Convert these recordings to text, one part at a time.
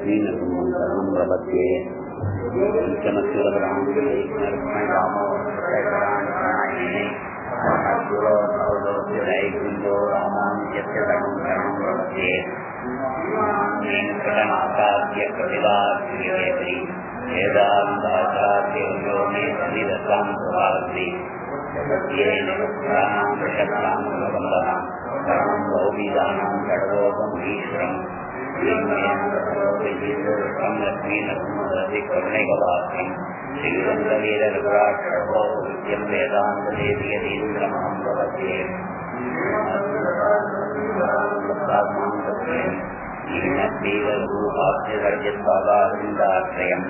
लक्ष्मीनृतमं प्रपद्ये रामो रामान्यस्य धर्मं प्रपद्ये वेङ्कटनाथार्य प्रतिभाश्रीयेत्री वेदान्ताचार्यो मे सन्निधत्तां प्रभास्ति प्रपद्ये निरुक्तानां विषक्तां प्रबन्धनां शरणं बहुविधानां षड्रोगम् ईश्वरम् लक्ष्मीनृतमधिकरुणैकवाक्यं श्रीरङ्गवीरघुराक्षरभोज्यं वेदान्तदेवीयतीन्द्रमहं प्रपद्ये ीनद्वीरगुरुभाष्यवर्जित्वादाश्रयम्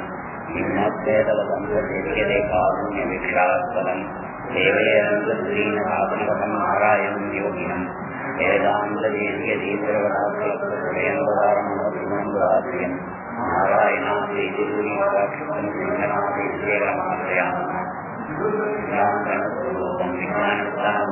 निम्नोत्पेदवदन्ते कारुण्यभिक्षास्पदम् देवयेन्द्रीनसाधनपथं नारायणं योगिनम् वेदान्तदेवीयतीन्द्रवदाश्रयम् नारायणादिरूपं विज्ञानस्वरूपं विज्ञानस्थानं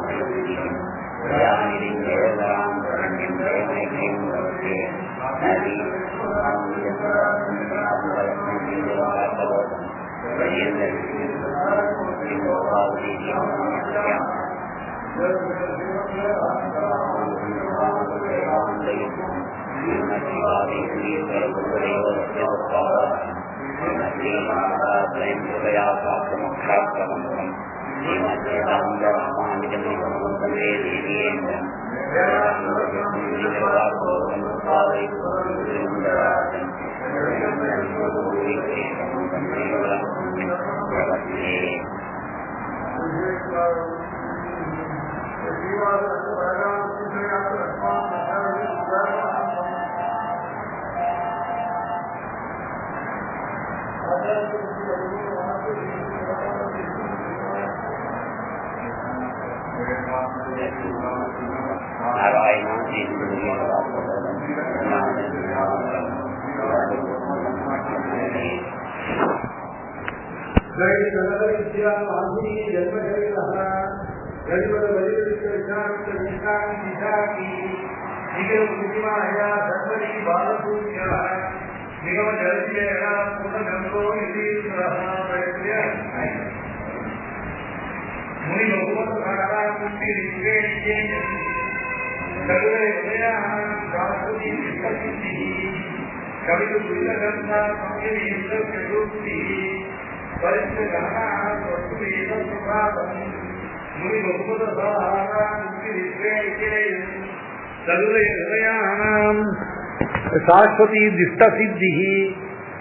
शाश्वती दिष्टसिद्धि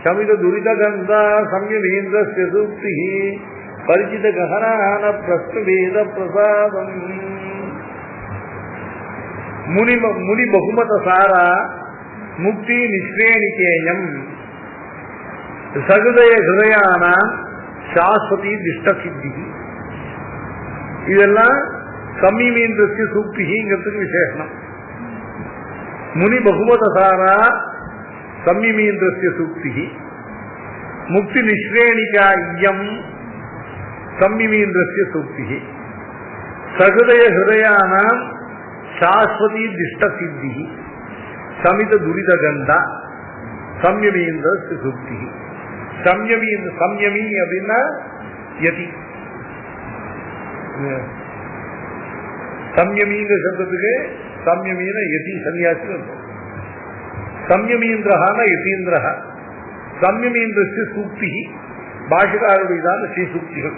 शमित दुरितगंध संयमेन्द्रस्य सूक्ति परिचित गहनान प्रश्नवेद प्रसादम मुनि बहुमत सारा मुक्ति निश्रेणिकेयम सहृदय हृदयान शाश्वती दिष्टसिद्धि இதெல்லாம் சம்யமேந்திரஸ்ய சூக்திங்கிறதுக்கு விசேஷம். முனி பகுமதசாரா சம்யமேந்திரஸ்ய சூக்தி முக்தி நிஸ்ரேணிகா இயம் சம்யமேந்திரஸ்ய சூக்தி சஹதய ஹிருதயானாம் சாஸ்வதி திஷ்டசித்தி சமித துரிதகந்தா சம்யமேந்திரஸ்ய சூக்தி. சம்யமி அப்படின்னா யதி. சம்யமீந்திர சப்தத்துக்கு சம்யமீன யதி சன்னியாசி இருக்கும். சம்யமீந்திரஹான யதீந்திரஹ. சம்யமீந்திரஸ்ய சூக்தி பாஷகாருடையதான ஸ்ரீ சூக்திகள்,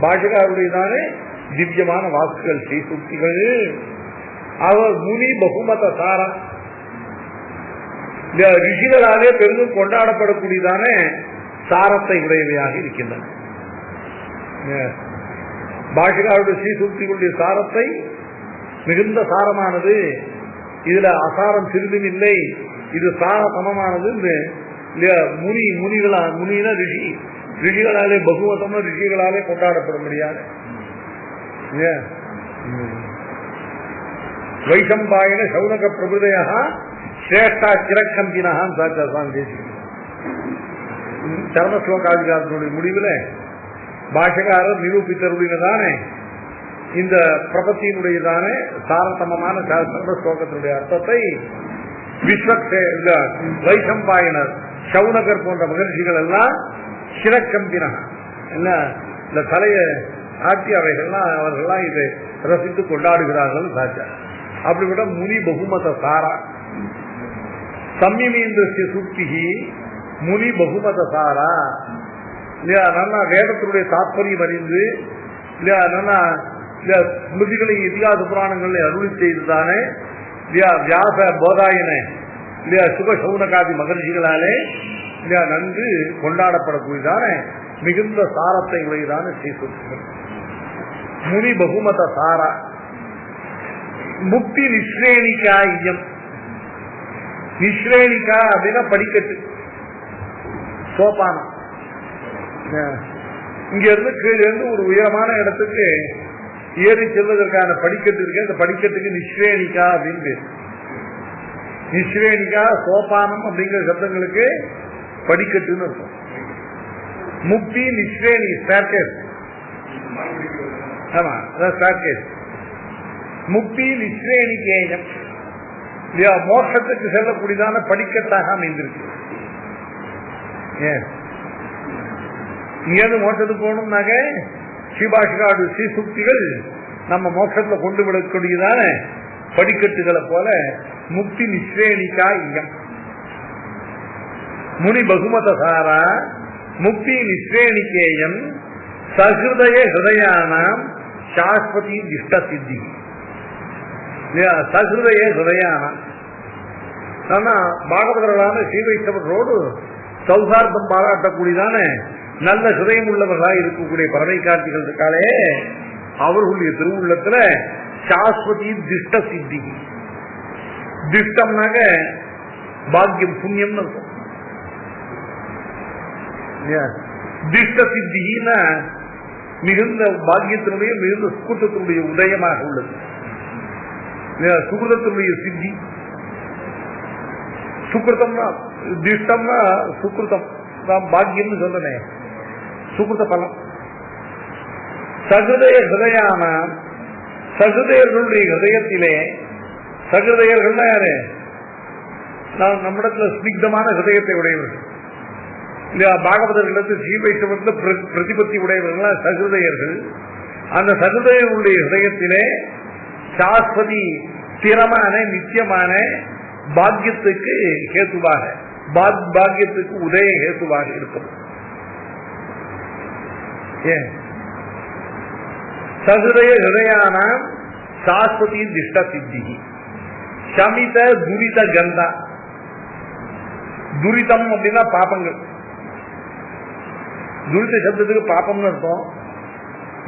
பாஷகாருடையதான திவ்யமான வாக்குகள் ஸ்ரீ சூக்திகள். அவர் முனி பகுமத சாரம் ரிஷிகளாலே பெரிதும் கொண்டாடப்படக்கூடியதான சாரத்தை உடையவையாக இருக்கின்றன. பாஷகாருடைய ஸ்ரீ சூக்திகளுடைய சாரத்தை மிகுந்த சாரமானது, இதுல அசாரம் சிறிதும் இல்லை, இது சார சமமானது. முனினா ரிஷிகளாலே பகுவதம் ரிஷிகளாலே கொண்டாடப்பட முடியாது. வைசம்பாயன சௌனக பிரபுதய சிரேஷ்டா கிரக்கம்பினான் சாச்சாசான் தேசி சர்மஸ்லோகாதிகாரத்தினுடைய முடிவில் பாஷகாரர் நிரூபித்தருடையதானே இந்த பிரபத்தியினுடையதான சாரசமமான சர்மஸ்லோகத்தினுடைய அர்த்தத்தை வைசம்பாயனர் சவுனகர் போன்ற மகர்ஷிகள் எல்லாம் சிறக்கம்பினா என்ன இந்த தலையை ஆட்டி அவர்கள்லாம் இதை ரசித்து கொண்டாடுகிறார்கள் சாச்சா. அப்படிப்பட்ட முனி பகுமத சாரா சம்யமேந்திர சுக்திகி முனி பகுமத சாரா இல்லையா. நல்லா வேதத்தினுடைய தாற்பயம் அறிந்து இல்லையா, நல்லா ஸ்மிருதிகளை இதிகாச புராணங்களை அருளி செய்துதானே இல்லையா வியாச போதாயன இல்லையா சுக சவுனகாதி மகர்ஷிகளாலே இல்லையா நன்கு கொண்டாடப்படக்கூடியதான மிகுந்த சாரத்தை உடையதான ஸ்ரீசுக்திகள். முனி பகுமத சாரா முக்தி நிஸ்ரேணிகா ஐயம். நிஸ்ரேணிகா அப்படின்னா படிக்கட்டு, சோபானம். இங்க இருந்து கீழே இருந்து ஒரு உயரமான இடத்துக்கு ஏறி செல்வதற்கான படிக்கட்டு இருக்கு. அந்த படிக்கட்டுக்கு நிஸ்ரேணிகா அப்படின்னு பேர். நிஸ்ரேணிகா சோபானம் அப்படிங்கிற சப்தங்களுக்கு படிக்கட்டுன்னு இருக்கும். முக்தி நிஸ்ரேணி ஸ்டார்கேஸ். ஆமா, அதான் ஸ்டார்கேஸ். முக்தி நிஸ்ரேணிகேயம் மோட்சத்துக்கு செல்லக்கூடியதான படிக்கட்டாக அமைந்திருக்கு. இங்கேருந்து மோட்சத்துக்கு போகணும்னாக்க ஸ்ரீபாஷிகாடு ஸ்ரீசுக்திகள் நம்ம மோட்சத்துல கொண்டு விடக்கூடியதான படிக்கட்டுகளை போல முக்தி நிஸ்ரேணிகா ஐயம். முனி பகுமத சாரா முக்தி நிஸ்ரேணிகேயம் சஹிருதய ஹிருதயானாம் சாஸ்வதி திஷ்ட சித்தி. சஹிருதய ஹிருதயானாம் பாகவதர்களான ஸ்ரீவைஷ்ணவரோடு சௌசார்த்தம் பாராட்டக்கூடியதான நல்ல ஹிருதயம் உள்ளவர்களாக இருக்கக்கூடிய பரமை கார்த்திகள் இருக்காளே, அவர்களுடைய திருவுள்ளத்துல சாஸ்வதி திஷ்ட சித்தி. திஷ்டம்னாக பாக்கியம் புண்ணியம் இருக்கும். திஷ்ட சித்தினா மிகுந்த பாக்கியத்தினுடைய மிகுந்த சுக்குத்தத்தினுடைய உதயமாக உள்ளது. சுகிருதத்தினுடைய சித்தி. சுக்கிருத்தம்னா திஷ்டம்னா சுக்கிருத்தம் தான் பாக்கியம்னு சொல்றேன். சுகிருத பலம். சகுதய ஹிருதயான சகுதயர்களுடைய ஹிருதயத்திலே, சகுதயர்கள்னா யாரு? நம்மிடத்துல ஸ்னிக்தமான ஹிருதயத்தை உடையவர்கள் இல்லையா. பாகவதர்களுக்கு ஸ்ரீவைஷ்ணவத்தில் பிரதிபத்தி உடையவர்கள் சகுதயர்கள். அந்த சகுதயர்களுடைய ஹிருதயத்திலே சாஸ்வதி ஸ்திரமான நித்தியமான பாக்கியத்துக்கு ஹேத்துவாக, பாக்கியத்துக்கு உதய ஹேத்துவாக இருக்கும். ஏன் சகுதய ஹிருதயான சாஸ்வதி திஷ்ட சித்தி. சமித துரித கந்தா. துரிதம் அப்படின்னா பாப்பங்கள். துரித சப்தத்துக்கு பாப்பம்னு அர்த்தம்.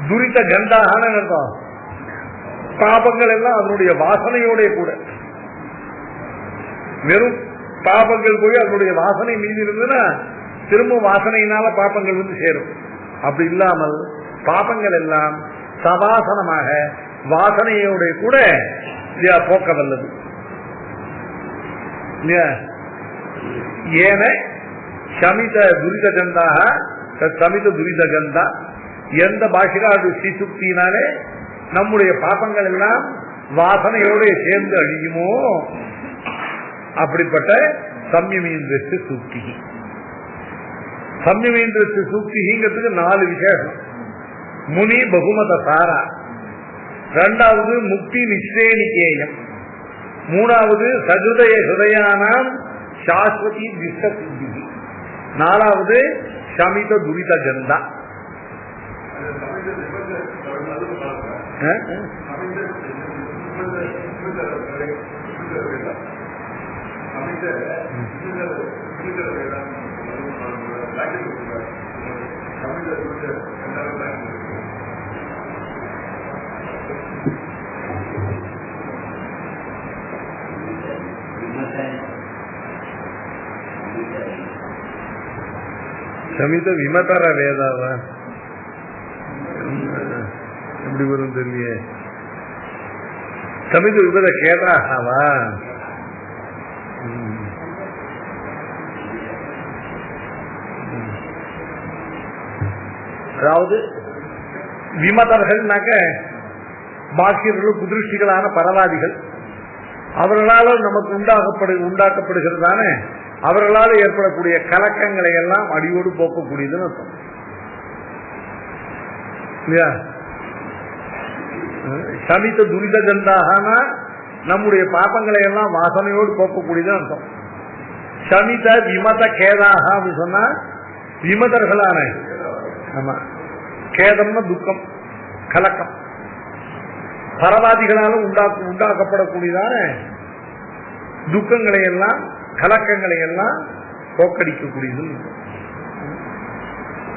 துரித கந்தான அர்த்தம். பாபங்கள் எல்லாம் அதனுடைய வாசனையோட கூட. வெறும் பாபங்கள் போய் அதனுடைய வாசனை மீது இருந்ததுன்னா திரும்ப வாசனையினால பாப்பங்கள் வந்து சேரும். அப்படி இல்லாமல் பாபங்கள் எல்லாம் சவாசனமாக வாசனையோட கூட போக்க வல்லது. ஏன சமித துரித கந்தாக சமித துரித கந்தா. எந்த பாஷிகாடு ஸ்ரீசுக்தியினாலே நம்முடைய பாப்பங்கள் எல்லாம் வாசனையோட சேர்ந்து அழியுமோ அப்படிப்பட்ட சம்யமேந்திர சூக்தி. சம்யமேந்திர சூக்திங்கிறதுக்கு 4 விசேஷம். முனி பகுமத சாரா, 2வது முக்தி நிஸ்ரேணிகேயம், 3வது சகுதய ஹிருதயானாம் சாஸ்வதி திஷ்ட சித்தி, 4வது சமித துரித கந்தா. சமித விமதர வேதாவா எப்படி வரும் தெரியல. சமித விமத கேதாவா? அதாவது விமதர்கள்னாக்க பாக்கியர்கள் குதிருஷ்டிகளான பரவாதிகள். அவர்களால் நமக்கு உண்டாக்கப்படுகிறதான அவர்களால் ஏற்படக்கூடிய கலக்கங்களை எல்லாம் அடியோடு போக்கக்கூடியதுன்னு அர்த்தம் இல்லையா? சமித்த துரித கந்தாகனா நம்முடைய பாப்பங்களை எல்லாம் வாசனையோடு போக்கக்கூடியதுன்னு அர்த்தம். சமித விமத கேதாக அப்படின்னு சொன்னா விமதர்களான, ஆமா, கேதம்னா துக்கம், கலக்கம், பரவாதிகளாலும் உண்டாக்கப்படக்கூடியதான துக்கங்களை எல்லாம் கலக்கங்களை எல்லாம் போக்கடிக்கக்கூடியது.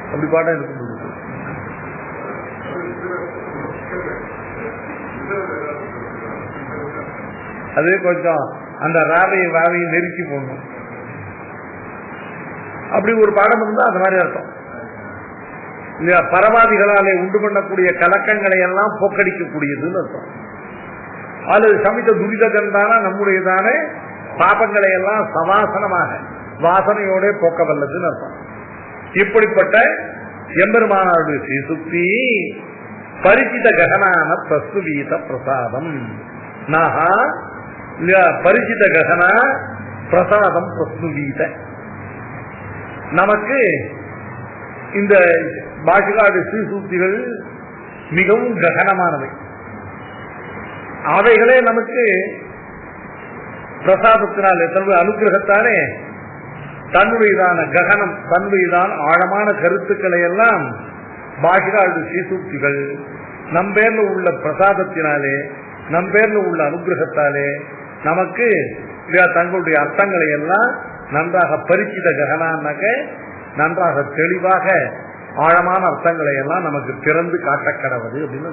அப்படி பாடம் இருக்கு. அது கொஞ்சம் அந்த ராவையை நெருக்கி போடணும். அப்படி ஒரு பாடம் இருந்தா அந்த மாதிரி அர்த்தம் இல்லையா? பரவாதிகளாலே உண்டு பண்ணக்கூடிய கலக்கங்களை எல்லாம் போக்கடிக்கக்கூடியதுன்னு அர்த்தம். அல்லது சமித்த துரித கந்தான நம்முடையதான பாபங்களை எல்லாம் சவாசனமாக வாசனையோட போக்க வல்லதுன்னு அர்த்தம். இப்படிப்பட்ட எம்பெருமானாருடைய ஸ்ரீசுக்தி பரிசித ககனான பிரஸ்துவீத பிரசாதம் நாகா பரிசித ககனா பிரசாதம் பிரஸ்துவீத. நமக்கு இந்த பாஷிகாடு ஸ்ரீசூக்திகள் மிகவும் ககனமானவை. அவைகளே நமக்கு பிரசாதத்தினாலே தன்னுடைய அனுகிரகத்தாலே தன்னுடையதான ககனம், தன்னுடையதான ஆழமான கருத்துக்களை எல்லாம் பாஷிகாடு ஸ்ரீசூக்திகள் நம் பேர்ல உள்ள பிரசாதத்தினாலே, நம் பேர்ல உள்ள அனுகிரகத்தாலே நமக்கு தங்களுடைய அர்த்தங்களை எல்லாம் நன்றாக பரிசித ககனாக நன்றாக தெளிவாக ஆழமான அர்த்தங்களை எல்லாம் நமக்கு திறந்து காட்டக்கடவது அப்படின்னு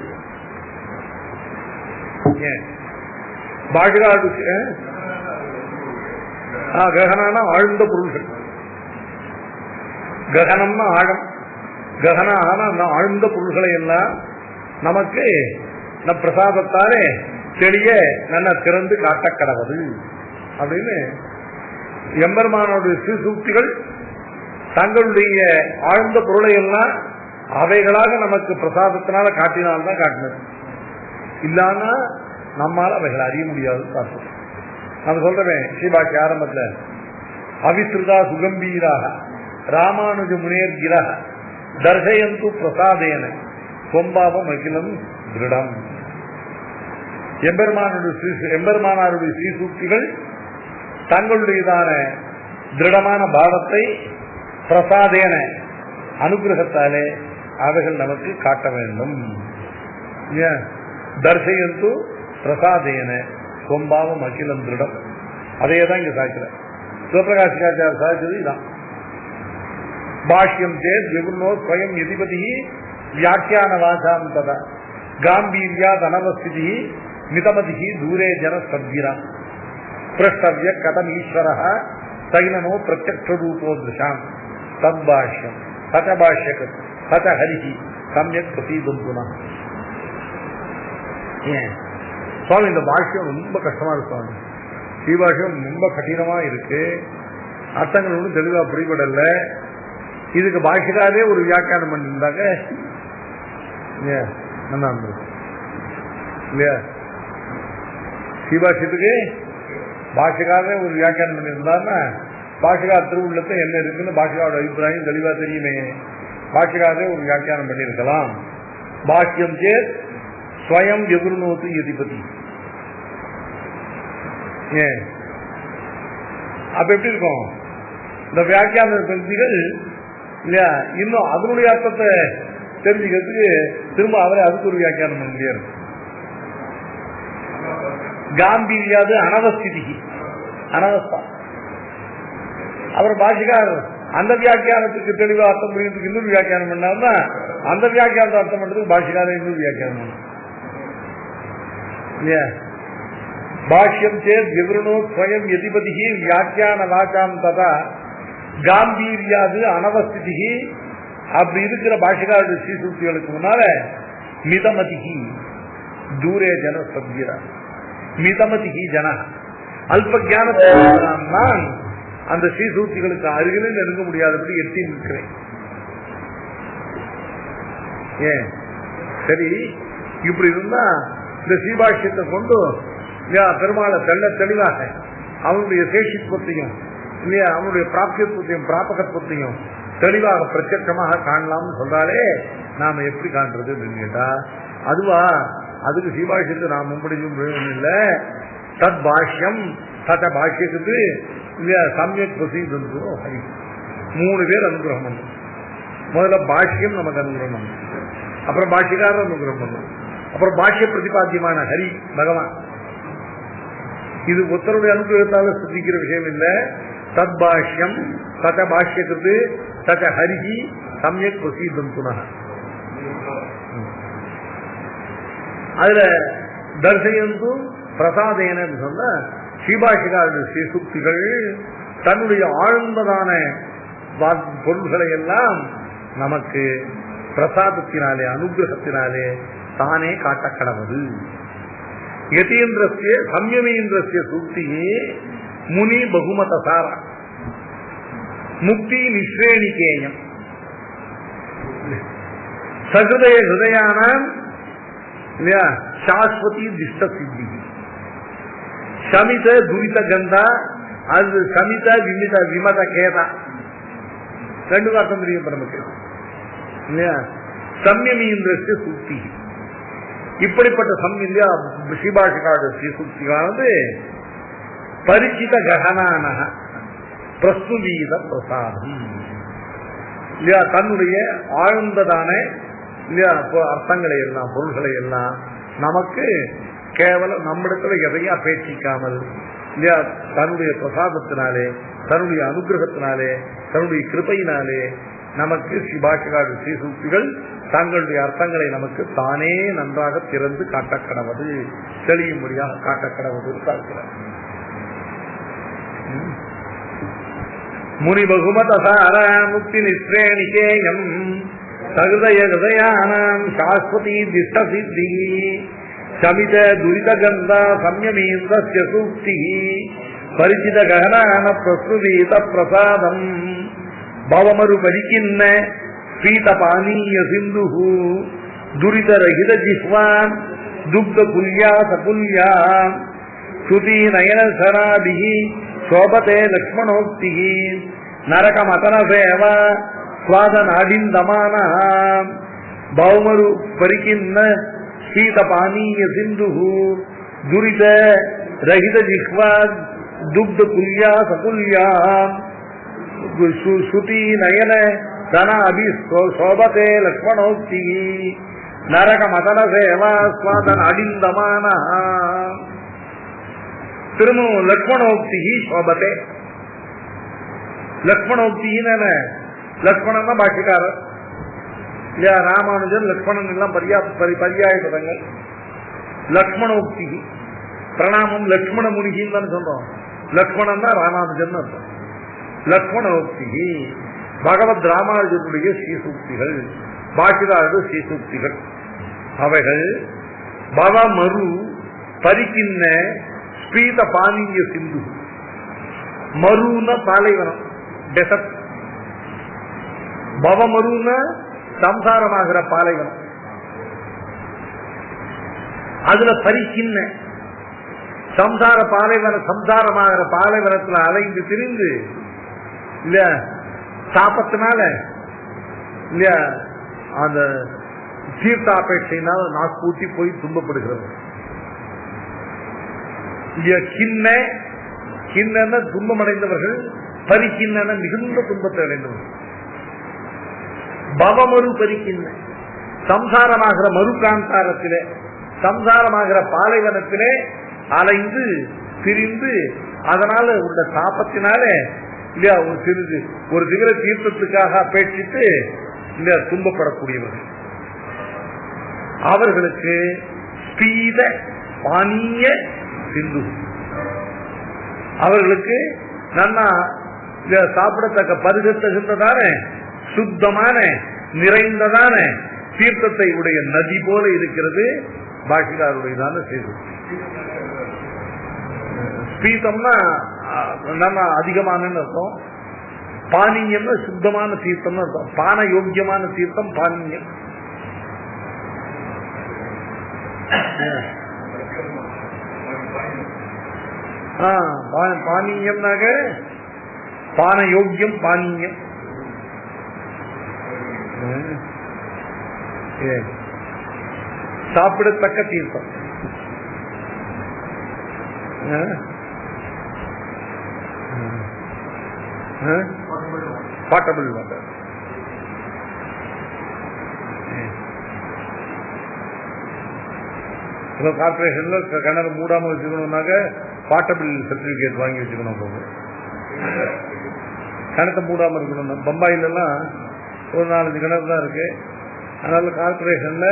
பாஷிகாடு. ககனான ஆழ்ந்த பொருள்கள், ககனம்னா ஆழம், ககனான ஆழ்ந்த பொருள்களை எல்லாம் நமக்கு நம் பிரசாதத்தாலே தெளிய நல்ல திறந்து காட்டக்கடவது அப்படின்னு எம்பெருமானுடைய ஸ்ரீசூக்திகள் தங்களுடைய ஆழ்ந்த பொருளை எல்லாம் அவைகளாக நமக்கு பிரசாதத்தினால காட்டினால்தான் காட்டினது. இல்லாம நம்மால அவைகளை அறிய முடியாது. பார்த்தோம். நான் சொல்றேன் ஸ்ரீபாஷி ஆரம்பத்தில் அவிஸ்ருதா சுகம்பீராக ராமானுஜ முனேர்கிரக தர்சயந்து பிரசாதேன சொம்பாவம் அகிலம் திருடம். எம்பெருமானாருடைய ஸ்ரீசூக்திகள் தங்களுடையதான திருடமான பாவத்தை பிரசாதேன அனுகிரகத்தாலே அவைகள் நமக்கு காட்ட வேண்டும். தர்சயந்து பிரசாதேன சொம்பாவம் அகிலம் திருடம். அதையேதான் இங்க சாய்க்கிற சிவபிரகாசிகாச்சார சாய்ச்சது இதான். பாஷ்யம் சேத் விபுர்ணோ ஸ்வயம் யதிபதி வியாக்கியான வாசாம் ததா காம்பீர்யா தனவஸ்திதி மிதமதி தூரே ஜன சத்கிராம் பிரஷ்டவ்ய கதம் ஈஸ்வர சைனனோ பிரத்யக்ஷ ரூபோ திருஷாம் தத்பாஷ்யம் சதபாஷ்யக சத ஹரிஹி சமயக் பிரசீதந்துனா. சுவாமி இந்த பாஷ்யம் ரொம்ப கஷ்டமா இருக்கு. ஸ்ரீபாஷ்யம் ரொம்ப கடினமா இருக்கு. அர்த்தங்கள் ஒன்றும் தெளிவா புரிபடல. இதுக்கு பாஷிகாரே ஒரு வியாக்கியானம் பண்ணியிருந்தாங்க நல்லா இருந்திருக்கும் இல்லையா? ஸ்ரீபாஷ்யத்துக்கு பாஷிகாரே ஒரு வியாக்கியானம் பண்ணியிருந்தாருன்னா பாஷிகார் திருவுள்ளத்தை என்ன இருக்குன்னு பாஷிகாரோட அபிப்பிராயம் தெளிவா தெரியுமே. பாஷிகாரே ஒரு வியாக்கியானம் பண்ணியிருக்கலாம். பாஷ்யம் சேத் ஸ்வயம் எதிர்நோத்து எதிபதி. அப்ப எப்படி இருக்கும் இந்த வியாக்கியான பகுதிகள் இல்லையா? இன்னும் அதனுடைய அர்த்தத்தை தெரிஞ்சுக்கிறதுக்கு திரும்ப அவரை அதுக்கு ஒரு வியாக்கியானம் பண்ண முடியாது. காம்பீரியாது அனவஸ்திதி, அனவஸ்தா. அவர் பாஷிகார் அந்த வியாக்கியானத்துக்கு தெளிவாக அர்த்தம் புரியறதுக்கு இன்னொரு வியாக்கியானம் பண்ணாருன்னா அந்த வியாக்கியானத்தை அர்த்தம் பண்றதுக்கு பாஷிகாரே இன்னொரு வியாக்கியானம் பண்ணணும் இல்லையா? பாஷ்யம் சேத் விவரணோ ஸ்வயம் யதிபதி வியாக்கியான வாச்சாம் ததா காம்பீரியாது அனவஸ்திதி. அப்படி இருக்கிற பாஷிகாருடைய ஸ்ரீசூக்திகளுக்கு முன்னால மிதமதிகி தூரே ஜன சத்கிரா. மிதமதிகி ஜன அல்ப ஞான அந்த ஸ்ரீசூக்திகளுக்கு அருகிலும் நெருங்க முடியாதபடி எட்டி நிற்கிறேன். ஏன் சரி இப்படி இருந்தா இந்த ஸ்ரீபாஷ்யத்தை கொண்டு பெருமாளை தெள்ள தெளிவாக அவனுடைய சேஷித்துவத்தையும் இல்லையா அவனுடைய பிராப்தியத்துவத்தையும் பிராபகத்துவத்தையும் தெளிவாக பிரத்யட்சமாக காணலாம்னு சொல்றாலே நாம எப்படி காண்றது அப்படின்னு கேட்டா அதுவா அதுக்கு சீபாஷ்யத்துக்கு நாம் முன்படியும் இல்ல தத் பாஷ்யம் தத்த பாஷ்யத்துக்கு இல்லையா சமயக் பிரசித்தோ ஹரி 3 பேர் அனுகிரகம் பண்ணும். முதல்ல பாஷ்யம் நமக்கு அனுகிரகம் பண்ணும், அப்புறம் பாஷ்யக்காரர் அனுகிரகம் பண்ணும், அப்புறம் பாஷ்ய பிரதிபாத்தியமான ஹரி பகவான். இது ஒருத்தருடைய அனுகிரகத்தால சித்திக்கிற விஷயம் இல்ல. தத் பாஷ்யம் தத பாஷ்யத்துக்கு தத ஹரிஹி சமயக் பிரசித்தம் புனः. அதுல தர்சயந்து பிரசாதேன சொன்ன ஸ்ரீபாஷிகாருடைய ஸ்ரீசுக்திகள் தன்னுடைய ஆழ்ந்ததான பொருள்களை எல்லாம் நமக்கு பிரசாதத்தினாலே அனுகிரகத்தினாலே தானே காட்டக்கடவது. யதீந்திரஸ்ய சம்யமேந்திரஸ்ய சூக்தியே முனி பகுமத சார முக்தி நிஸ்ரேணிகேயம் சகிருதய ஹிருதயானாம் சாஸ்வதி திஷ்ட சித்தி சமித துரித கந்தா அது சமித விமித விமத கேதா ரெண்டு அர்த்தம் தெரியும் நமக்கு இல்லையா. சம்யமீந்திரஸ்ய சூக்தி இப்படிப்பட்ட சம்யா ஸ்ரீபாஷிகாடு ஸ்ரீசூக்தியானது பரிச்சித ககனான பிரஸ்துவீத பிரசாதம் இல்லையா தன்னுடைய ஆழ்ந்ததான இல்லையா அர்த்தங்களை எல்லாம் பொருள்களை எல்லாம் நமக்கு கேவலம் நம்மிடத்துல எதையா பேசிக்காமல் இல்லையா தன்னுடைய பிரசாதத்தினாலே தன்னுடைய அனுகிரகத்தினாலே தன்னுடைய கிருபையினாலே நமக்கு ஸ்ரீபாஷிகாடு ஸ்ரீசூக்திகள் தங்களுடைய அர்த்தங்களை நமக்கு தானே நன்றாக திறந்து காட்டக்கடவது தெளியும்படியாக காட்டக்கடவது பார்க்கிறார். முனி பகுமத சார முக்தி நிஸ்ரேணிகேயம் சகிருதய ஹிருதயானாம் சாஸ்வதி திஷ்ட சித்தி சமித துரித கந்தா சம்யமீந்திரஸ்ய சூக்தி பரிச்சித ககனான பிரஸ்துவீத பிரசாதம் பவமரு பரிக்கின்ன பீத பானீய சிந்து துரித ரஹித ஜிஹ்வான் துக்த புல்யா சபுல்யா ஸ்ருதி நயன சராபிஹி சோபதே லக்ஷ்மணோக்தி நரக மதன சேவ ஸ்வாத நாடிந்தமான பௌமரு பரிக்கின்ன பீத பானீய சிந்து துரித ரஹித ஜிஹ்வான் துக்த புல்யா சபுல்யா ஸ்ருதி நயன தன அபி சோபதே லக்ஷ்மணோக்தி நரக மதன சேவா ஸ்வாதன் அடிந்தமான திரும்பவும் லக்ஷ்மணோக்தி சோபதே. லக்ஷ்மணோக்தின்னு லக்ஷ்மணன் தான் பாஷிக்காரர் இல்லையா. ராமானுஜன் லக்ஷ்மணன் எல்லாம் பரியாய பதங்கள். லக்ஷ்மணோக்தி பிரணாமம் லக்ஷ்மண முனிகின்னு தான் சொல்றோம். லக்ஷ்மணன் தான் ராமானுஜன் அர்த்தம். லக்ஷ்மணோக்தி பகவத் ராமானுஜனுடைய ஸ்ரீசூக்திகள் பாஷிகாரருடைய ஸ்ரீசூக்திகள். அவைகள் பவமரு பரிக்கின்ன ஸ்பீத பானீய சிந்து. மருன பாலைவனம் டெசர்ட், பவமருன சம்சாரமாகிற பாலைவனம். அதுல பரிக்கின்ன சம்சார பாலைவன சம்சாரமாகிற பாலைவனத்துல அலைந்து திரிந்து இல்ல சாப்பத்தினால இல்ல அந்த தீர்த்தாபேட்சையினால நாக்கூட்டி போய் துன்பப்படுகிறது. கிண்ண துன்பம் அடைந்தவர்கள், பரிக்கின்ன மிகுந்த துன்பத்தை அடைந்தவர்கள். பவமரு பரிக்கின்ன சம்சாரமாகிற மறு பிராந்தாரத்திலே சம்சாரமாகிற பாலைவனத்திலே அலைந்து பிரிந்து அதனால உள்ள தாபத்தினால இல்லையா ஒரு சிகர தீர்த்தத்துக்காக அபேட்சித்து இல்லையா துன்பப்படக்கூடியவர்கள். அவர்களுக்கு ஸ்பீத பானீய சிந்து, அவர்களுக்கு நன்னா சாப்பிடத்தக்க பருகத்தகுந்ததான சுத்தமான நிறைந்ததான தீர்த்தத்தை உடைய நதி போல இருக்கிறது பாஷிகாருடையதான செய்து. ஸ்பீதம்னா நம்ம அதிகமான அர்த்தம், பானீயம்னா சுத்தமான தீர்த்தம் அர்த்தம். பான யோக்கியமான தீர்த்தம் பானீயம். பானீயம்னாக பான யோக்கியம் பானீயம். சாப்பிடத்தக்க தீர்த்தம். Potable water. கார்பரேஷன்ல கிணறு மூடாம வச்சுக்கணும்னாக்க பாட்டபிள் சர்டிபிகேட் வாங்கி வச்சுக்கணும். கிணத்தை மூடாம இருக்கணும். பம்பாயில எல்லாம் ஒரு 4-5 கிணறு தான் இருக்கு. அதனால கார்பரேஷன்ல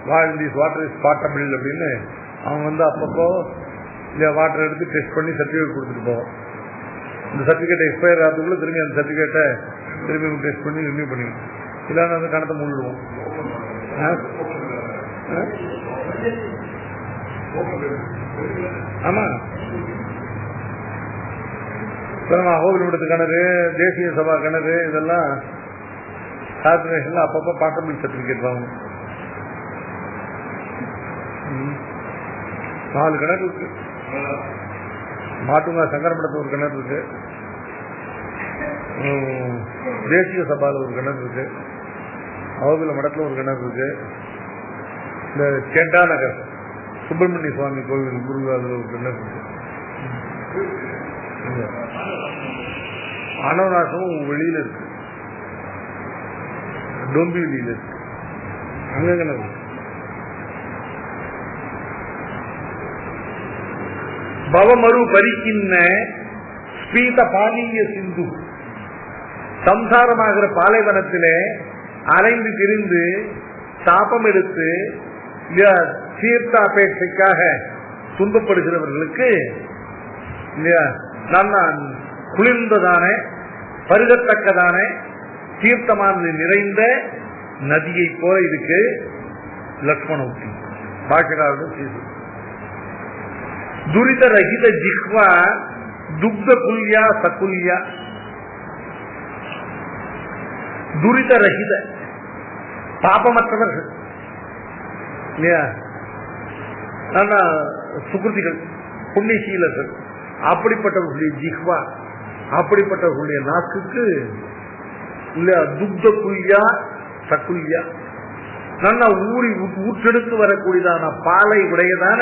வாட்டர் இஸ் பாட்டபிள் அப்படின்னு அவங்க அப்பப்போ இந்த வாட்டர் எடுத்து டெஸ்ட் பண்ணி சர்டிபிகேட் கொடுத்துட்டு போவோம். இந்த சர்டிபிகேட் எக்ஸ்பயர் ஆகிறதுக்குள்ள திரும்பி அந்த சர்டிபிகேட்டை திரும்பி டெஸ்ட் பண்ணி ரினியூ பண்ணிக்கணும். இல்லைன்னா அந்த கணத்தை மூடிடுவோம். ஆமா, கோவில்படத்து கிணறு, தேசிய சபா கிணறு, இதெல்லாம் கார்பரேஷன்ல அப்பப்போ பாட்டபிள் சர்டிபிகேட் வாங்கணும். 4 கிணறு இருக்கு. மாட்டுங்க சங்கரமடத்து ஒரு கிணறு இருக்கு, தேசிய சபால ஒரு கிணறு இருக்கு, அவகுல மடத்துல ஒரு கிணறு இருக்கு, இந்த செண்டா நகர் சுப்பிரமணிய சுவாமி கோவில் முருகாவில் ஒரு கிணறு இருக்கு. ஆனவநாசமும் வெளியில இருக்கு, டோம்பிவெளியில இருக்கு, அங்க கிணறு. பவமரு பரிக்கின்ன ஸ்பீத பாலிய சிந்து. சம்சாரமாகிற பாலைவனத்திலே அலைந்து திரிந்து தாபம் எடுத்து தீர்த்த அபேட்சைக்காக துன்பப்படுகிறவர்களுக்கு குளிர்ந்ததான பருகத்தக்கதான தீர்த்தமானது நிறைந்த நதியை போல இருக்கு லக்ஷ்மண உக்தி. பாஷகாரர்கள் செய்து துரித ரஹித ஜிஹ்வா துக்த குல்யா சகுல்யா. துரித ரஹித பாபமற்றவர்கள் இல்லையா, சுகிருதிகள், புண்ணியசீலர்கள், அப்படிப்பட்டவர்களுடைய ஜிஹ்வா, அப்படிப்பட்டவர்களுடைய நாக்குக்கு இல்லையா துக்த குல்யா சகுல்யா, நல்லா ஊறி ஊற்றெடுத்து வரக்கூடியதான பாலை உடையதான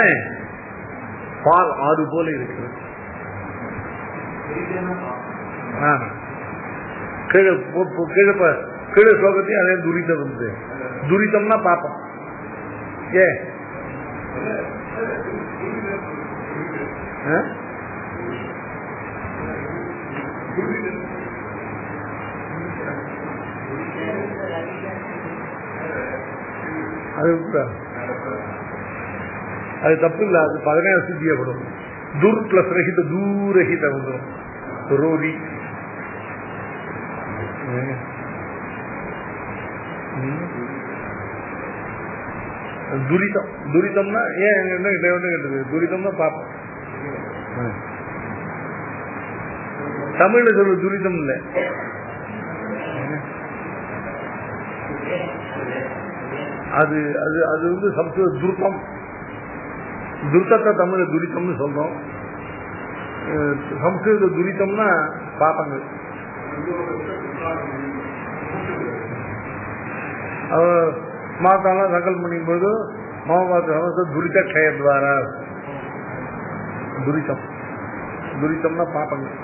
பால் ஆறு போல இருக்கிறது. கீழே ஸ்லோகத்தையும் அதே துரிதம் வந்து துரிதம்னா பாப்போம். அது தப்பு இல்ல, அது 17 சித்தியப்படும். துர் பிளஸ் ரஹித தூரஹித வந்துடும். ரோரி துரிதம். துரிதம்னா ஏன் என்ன கேட்டது? துரிதம்னா பாப்போம். தமிழ்ல சொல்ற துரிதம் இல்ல. அது அது அது வந்து சம்ஸ்கிருத துர்த்தம். துர்த்தத்தை தமிழ துரிதம்னு சொல்றோம். சம்ஸ்கிருத துரிதம்னா பாப்பங்கள். மாத்தாலாம் சங்கல்பம் பண்ணிக்கும் போது மமபாத்த துரித க்ஷயத்வாரா. துரிதம் துரிதம்னா பாப்பங்கள்.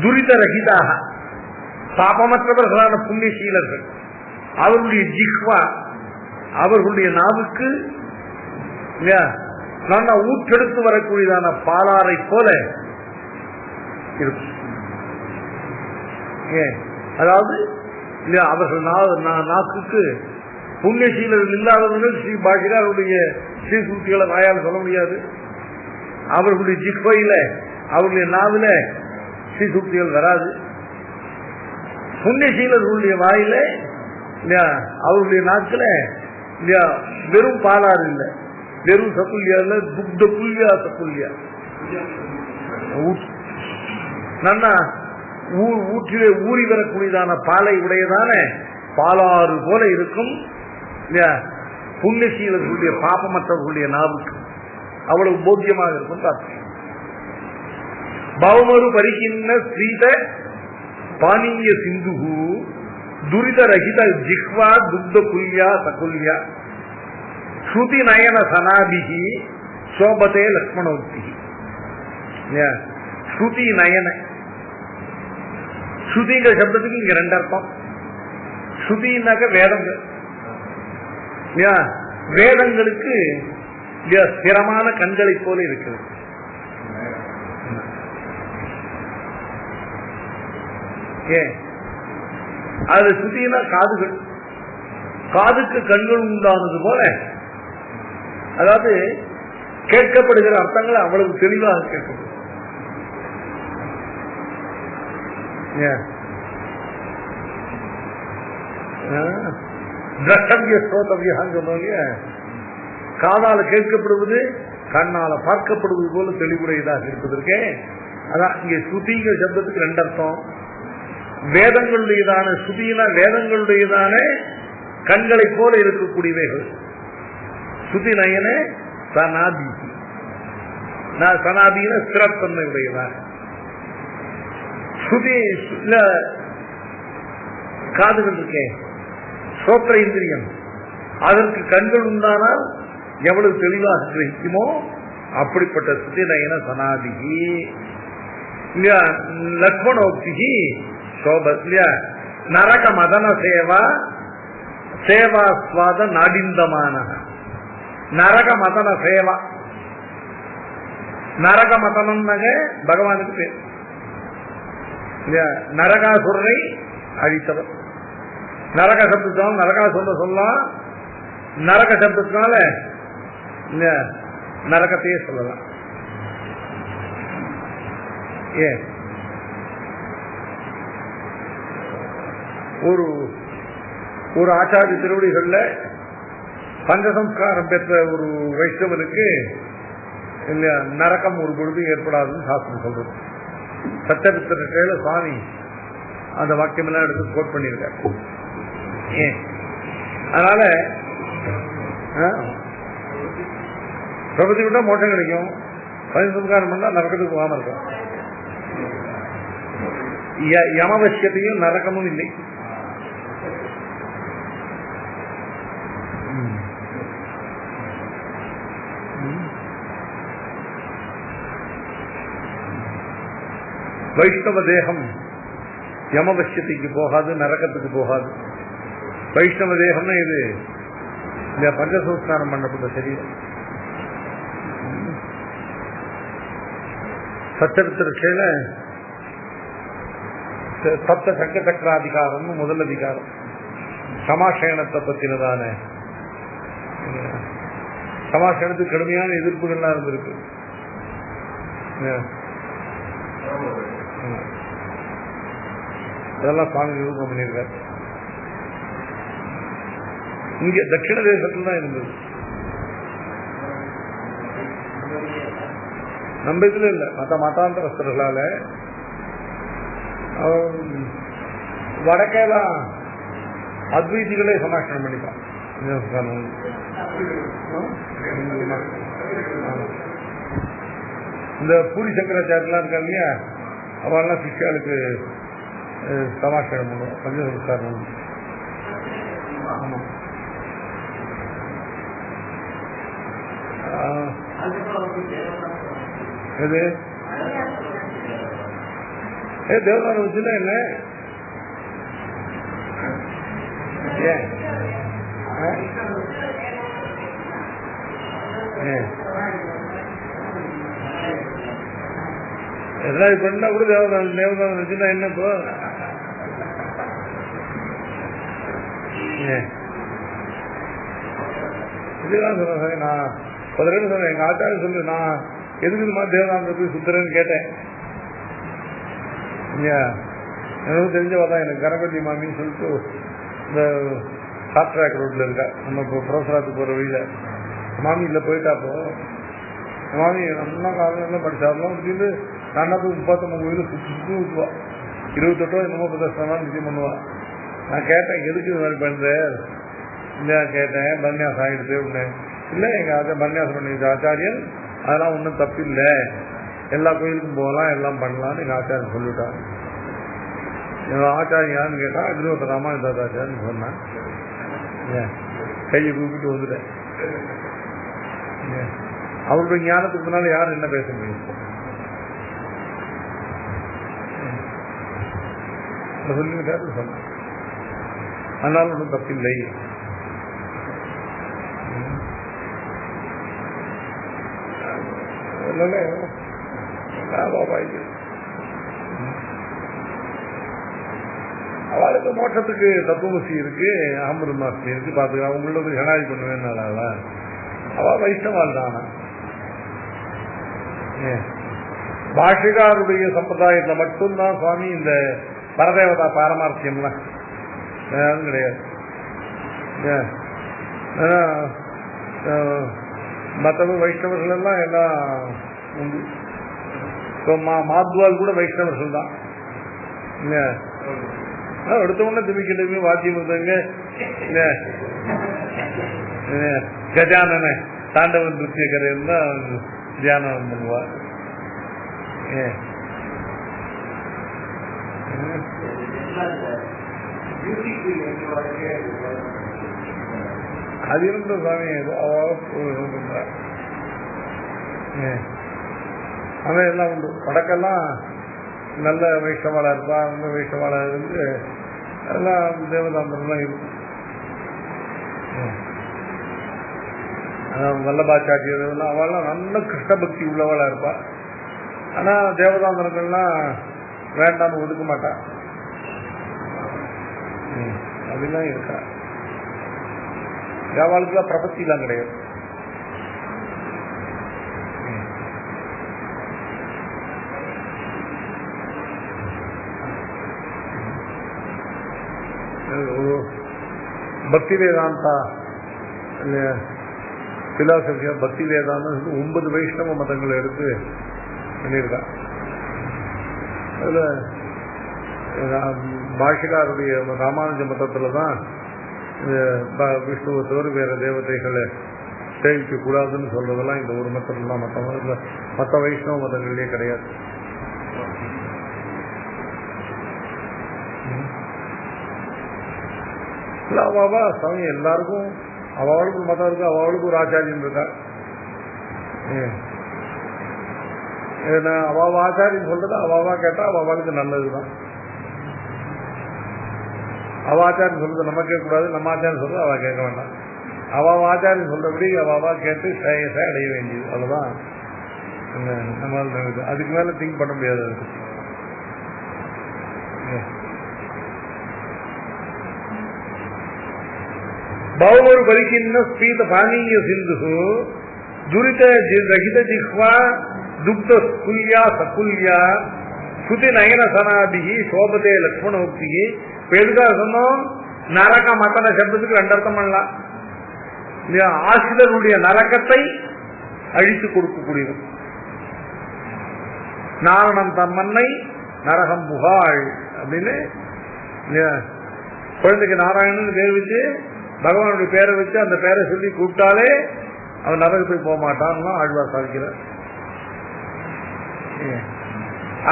துரித ரஹிதாக பாபமற்றவர்களான புண்ணியசீலர்கள், அவர்களுடைய ஜிஹ்வா, அவர்களுடைய நாவுக்கு நல்லா ஊற்றெடுத்து வரக்கூடியதான பாலாரை போல இருக்கும். அதாவது அவர்கள் நாக்குக்கு புண்ணியசீலர்கள் இல்லாதவர்கள் ஸ்ரீ பாஷிகாருடைய ஸ்ரீசூத்திகளை வாயால் சொல்ல முடியாது. அவர்களுடைய ஜிஹ்வையில, அவர்களுடைய நாவில ஸ்ரீசூக்திகள் வராது. புண்ணியசீலர்களுடைய வாயில அவருடைய நாட்கள வெறும் பாலாறு இல்லை, வெறும் சக்குல்யா இல்ல, துக்த புல்யா சக்குல்யா. நன்னா ஊற்றிலே ஊறி வரக்கூடியதான பாலை உடையதான பாலாறு போல இருக்கும் புண்ணியசீலர்களுடைய பாபமற்றவர்களுடைய நாவுக்கு. அவ்வளவு போக்கியமாக இருக்கும். பௌமரு பரிகின்ன ஸ்ரீத பானீய சிந்து துரித ரஹித ஜிஹ்வா துக்த குல்யா சகுல்யா ஸ்ருதி நயன சனாபிகி சோபதே லக்ஷ்மணோக்தி. ஸ்ருதி நயன, ஸ்ருதிங்கிற சப்தத்துக்கு இங்க ரெண்டு அர்த்தம். ஸ்ருதினாக்க வேதங்கள், வேதங்களுக்கு ஸ்திரமான கண்களை போல இருக்கிறது. அது ஸ்ருதினா காதுகள், காதுக்கு கண்கள் உண்டானது போல, அதாவது கேட்கப்படுகிற அர்த்தங்கள் அவ்வளவு தெளிவாக கேட்கப்படும். திரஷ்டவிய ஸ்ரோதவியான்னு சொன்னோம் இல்லையா, காதால கேட்கப்படுவது கண்ணால பார்க்கப்படுவது போல தெளிவுடையதாக இருப்பதற்கே அதான் இங்கே ஸ்ருதிங்கிற சப்தத்துக்கு ரெண்டு அர்த்தம். வேதங்களுடையதான ஸ்ருதினா வேதங்களுடையதான கண்களை போல இருக்கக்கூடியவைகள். ஸ்ருதி நயன சனாதி, சனாதின ஸ்திரத்தன்மை உடையதான். ஸ்ருதி காதுகள் இருக்கே, ஸ்ரோத்ர இந்திரியம், அதற்கு கண்கள் உண்டானால் எவ்வளவு தெளிவாக கிரகிக்குமோ அப்படிப்பட்ட ஸ்ருதி நயன சனாதிகி இல்லையா. லக்ஷ்மணோக்திகி சோப இல்லையா. நரக மதன சேவா சேவாஸ்வாத நாடிந்தமான நரக மதன சேவா. நரக மதனம்னாக பகவானுக்கு பேர் இல்லையா. நரகாசுரனை அழித்தவர். நரக சப்தத்தால் நரகாசுரன் சொல்லலாம், நரக சப்தத்தினால நரகத்தையே சொல்லலாம். ஏன் ஒரு ஆச்சாரிய திருவடிகள்ல பஞ்சசம்ஸ்காரம் பெற்ற ஒரு வைஷ்ணவனுக்கு நரகம் ஒரு பொழுது ஏற்படாதுன்னு சாஸ்திரம் சொல்றது. சச்சரித்திர சுவாமி அந்த வாக்கியம் எல்லாம் எடுத்து கோட் பண்ணியிருக்காரு. ஏன் அதனால பிரபத்தி விட்டா மோட்சம் கிடைக்கும், பஞ்சசம்ஸ்காரம் பண்ணா நரக்கத்துக்கு போகாம இருக்கும். யமவசியத்தையும் நரக்கமும் இல்லை. வைஷ்ணவ தேகம் யமவசியத்துக்கு போகாது, நரக்கத்துக்கு போகாது. வைஷ்ணவ தேகம்னா இது இந்த பஞ்சசம்ஸ்காரம் பண்ணப்பட்ட சரீரம். சச்சரித்திர சப்த சங்க சக்கராதிகாரம் முதல் அதிகாரம் சமாசயனத்தை பத்தினதான. சமாசயனத்துக்கு கடுமையான எதிர்ப்புகள்லாம் இருந்திருக்கு. அதெல்லாம் சுவாமி நிரூபணம் பண்ணியிருக்காரு. இங்க தட்சிண தேசத்துல தான் இருந்தது, நம்ம இதுல இல்ல. மதாந்தரஸ்தர்களால வடக்கேதான் அத்வைதிகளே சமாஷணம் பண்ணிப்பான். இந்த பூரி சங்கராச்சாரியெல்லாம் இருக்கா இல்லையா, அவெல்லாம் சிஷ்யாளுக்கு சமாஷணம் பண்ணுவோம், பஞ்சசம்ஸ்காரம். ஆமா, எது தேவதான வச்சுன்னா என்ன? எல்லாம் பண்ணா கூட தேவதானம் வச்சுன்னா என்ன? இப்போ இதுதான் சொல்றேன். நான் 10 சொன்னேன், எங்க ஆச்சாரம் சொல்லு, நான் எதுக்கு இது மாதிரி தேவதானத்தை சுத்துறேன்னு கேட்டேன். எனக்கு தெரிஞ்சவதான், எனக்கு கணபதி மாமின்னு சொல்லிட்டு இந்த ஷார்ட் ட்ராக் ரோட்ல இருக்கா, நம்ம இப்போ புரோசராத்துக்கு போகிற வழியில மாமியில போயிட்டாப்போ மாமி நல்லா காலையில் படித்தாலும் அப்படின்னு நானாவது 39 கோயிலும் சுற்றி சுற்றி ஊற்றுவா. 28 என்னமோ பிரதர்ஷனம் நிச்சயம் பண்ணுவா. நான் கேட்டேன், எதுக்கு இது மாதிரி பண்ணுற இல்லையா கேட்டேன். பன்னியாசம் ஆகிடுது அப்படின்னு. இல்லை, எங்கள் பன்னியாசம் பண்ணிடுச்சு ஆச்சாரியன், அதெல்லாம் ஒன்றும் தப்பு இல்லை, எல்லா கோயிலுக்கும் போகலாம், எல்லாம் பண்ணலாம்னு எங்கள் ஆச்சாரியன் சொல்லிவிட்டாங்க. எங்கள் ஆச்சாரியான்னு கேட்டால் அக்னிஹோத்திர ராமானுஜாச்சாரியன்னு சொன்னேன். கையை கூப்பிட்டு வந்துட்டேன். அவருடைய ஞானத்துக்கு முன்னால யாரும் என்ன பேச முடியும்? சொல்லிவிட்டாரு சொன்னேன். அதனால ஒன்றும் தப்பில்லை. அவளுக்கு மோட்சத்துக்கு தத்துவமசி இருக்கு, அகம்பிரம்மாஸ்மி இருக்கு. பார்த்துக்க அவங்கள ஹனாதி பண்ணுவேன்னால அவ வைஷ்ணவால் தானா? பாஷிகாருடைய சம்பிரதாயத்தில் மட்டும்தான் சுவாமி இந்த பரதேவதா பாரமார்த்தியம்லாம் கிடையாது. மற்ற வைஷ்ணவர்கள் எல்லாம் எல்லாம் உண்டு. மாத்வால் கூட வைஷ்ணவர்கள் தான். எடுத்தவொடனே திமிக்கிட்டு வாத்தியம் இருந்தாங்க. கஜானன தாண்டவ நிருத்தியக்கரையில் தான் தியானம் பண்ணுவார். அது இருந்த சுவாமி அவன் எல்லாம் உண்டு. வடக்கெல்லாம் நல்ல வைஷ்ணவாளா இருப்பா, ரொம்ப வைஷ்ணவாளா இருந்து எல்லாம் தேவதாந்தரெல்லாம் இருக்கும். வல்லபாச்சாரியர் அவெல்லாம் நல்ல கிருஷ்ண பக்தி உள்ளவளா இருப்பா. ஆனா தேவதாந்தரங்கள்லாம் வேண்டாம்னு ஒதுக்க மாட்டா. அப்படிலாம் இருக்கா. அவளுக்குலாம் பிரபத்திலாம் கிடையாது. பக்தி வேதாந்தா பிலாசபியா பக்தி வேதாந்தம் 9 வைஷ்ணவ மதங்களை எடுத்து பண்ணியிருக்கான். அதுல பாஷிகாருடைய ராமானுஜ மதத்துல தான் விஷ்ணுவை தவிர வேற தேவதைகளை சேவிக்க கூடாதுன்னு சொல்றதெல்லாம் இந்த ஒரு மதத்துல தான். மற்ற வைஷ்ணவ மதங்கள்லயே கிடையாது. அவாவா சாமி எல்லாருக்கும் அவளுக்கு மதம் இருக்கு, அவளுக்கு ஒரு ஆச்சாரியம் இருக்கா. அவாவ ஆச்சாரியம் சொல்றது அவாவா கேட்டா அவளுக்கு நல்லதுதான். அவ ஆச்சாரியம் சொல்றது நம்ம கேட்க கூடாது, நம்ம ஆச்சாரியம் சொல்றது அவ கேட்க வேண்டாம். அவாவ ஆச்சாரியம் சொல்றபடி அவாவா கேட்டு அடைய வேண்டியது. அவ்வளவுதான் நம்மளால. அதுக்கு மேல திங்க் பண்ண முடியாது. பௌமரு பலிக்கின்ற ஸ்பீத பானீய சிந்து துரித ரகித ஜிஹ்வா துக்த குல்யா சகுல்யா சுதி நயன சனாபிகி சோபதே லக்ஷ்மணோக்திகி. எதுக்காக சொன்னோம்? நரக மத்தன சப்தத்துக்கு 2 அர்த்தம் பண்ணலாம். ஆசிரியருடைய நரகத்தை அழித்து கொடுக்கக்கூடியது. நாரணம் தம்மன்னை நரகம் புகாள் அப்படின்னு குழந்தைக்கு நாராயணன் பேர் வச்சு பகவானுடைய பேரை வச்சு அந்த பேரை சொல்லி கூப்பிட்டாலே அவன் நரகத்துக்கு போக மாட்டான் ஆழ்வார் சாதிக்கிறார்.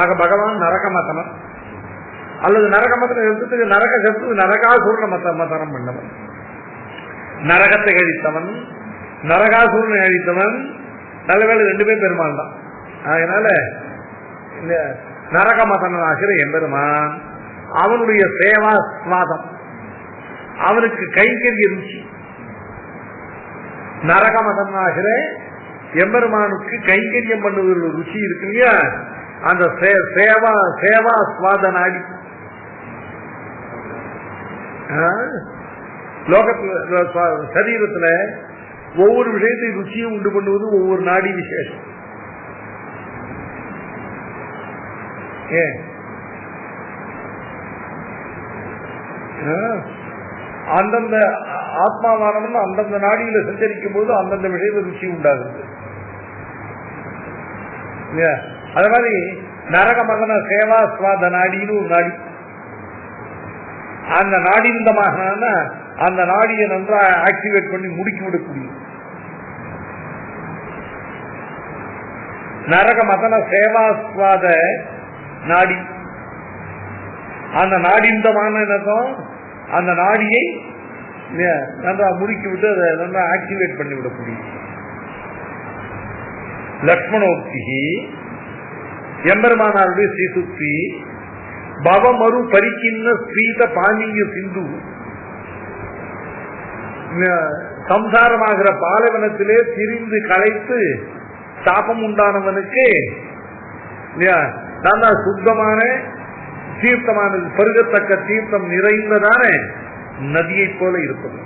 ஆக பகவான் நரகமத்தனம் அல்லது நரகமத்தனம் எடுத்துட்டு நரக சத்து நரகாசூரன மத்தனம் பண்ணவன், நரகத்தை அழித்தவன், நரகாசூரனை அழித்தவன். நல்லவேளை 2 பேர் பெருமாள் தான். அதனால இந்த நரகமத்தன ஆகிற எம்பெருமான் அவனுடைய சேவா ஸ்வாதம், அவனுக்கு கைங்கரிய ருச்சி. நரகமதனாகிற எம்பெருமானுக்கு கைங்கரியம் பண்ணுவதில் ருச்சி இருக்கு இல்லையா? அந்த சேவா ஸ்வாத நாடி லோகத்துல சரீரத்துல ஒவ்வொரு விஷயத்தை ருச்சியும் உண்டு பண்ணுவது ஒவ்வொரு நாடி விசேஷம். அந்தந்த ஆத்மாவானவன் அந்தந்த நாடியில சஞ்சரிக்கும் போது அந்தந்த விஷயத்துல ருச்சி உண்டாகுது. அது மாதிரி நரக மகன சேவா ஸ்வாத நாடின்னு ஒரு நாடி. அந்த நாடிந்தமாக அந்த நாடியை நன்றாக ஆக்டிவேட் பண்ணி முடுக்கி விடக்கூடிய நரக மதன சேவாஸ்வாத நாடி. அந்த நாடிந்தமான அந்த நாடியை நல்லா முறுக்கி விட்டு அதை நல்லா ஆக்டிவேட் பண்ணிவிட முடியும். லக்ஷ்மணோக்தி எம்பெருமானாருடைய ஸ்ரீசுக்தி பவமரு பரிக்கின்ன ஸ்ரீத பானீய சிந்து. சம்சாரமாகிற பாலைவனத்திலே திரிந்து களைத்து தாபம் உண்டானவனுக்கு நல்லா சுத்தமான தீர்த்தமானது, பருகத்தக்க தீர்த்தம் நிறைந்ததான நதியை போல இருப்பது.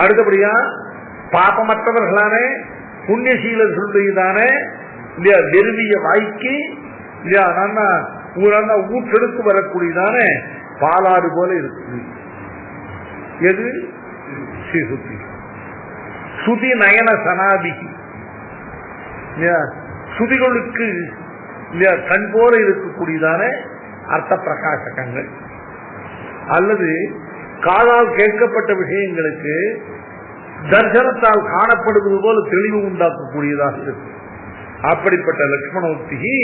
அடுத்தபடியா பாபமற்றவர்களான புண்ணியசீலர்களுடையதான வெறுவிய வாய்க்கு ஊற்றெடுத்து வரக்கூடியதான பாலாறு போல இருக்குது. எது? ஸ்ரீசுத்தி. சுதி நயன சனாதிகி, சுதிகளுக்கு கண் போல இருக்கக்கூடியதான அர்த்த பிரகாசகங்கள் அல்லது காதால் கேட்கப்பட்ட விஷயங்களுக்கு தர்சனத்தால் காணப்படுவது போல தெளிவு உண்டாக்கக்கூடியதாக இருக்கு. அப்படிப்பட்ட லக்ஷ்மணோக்தி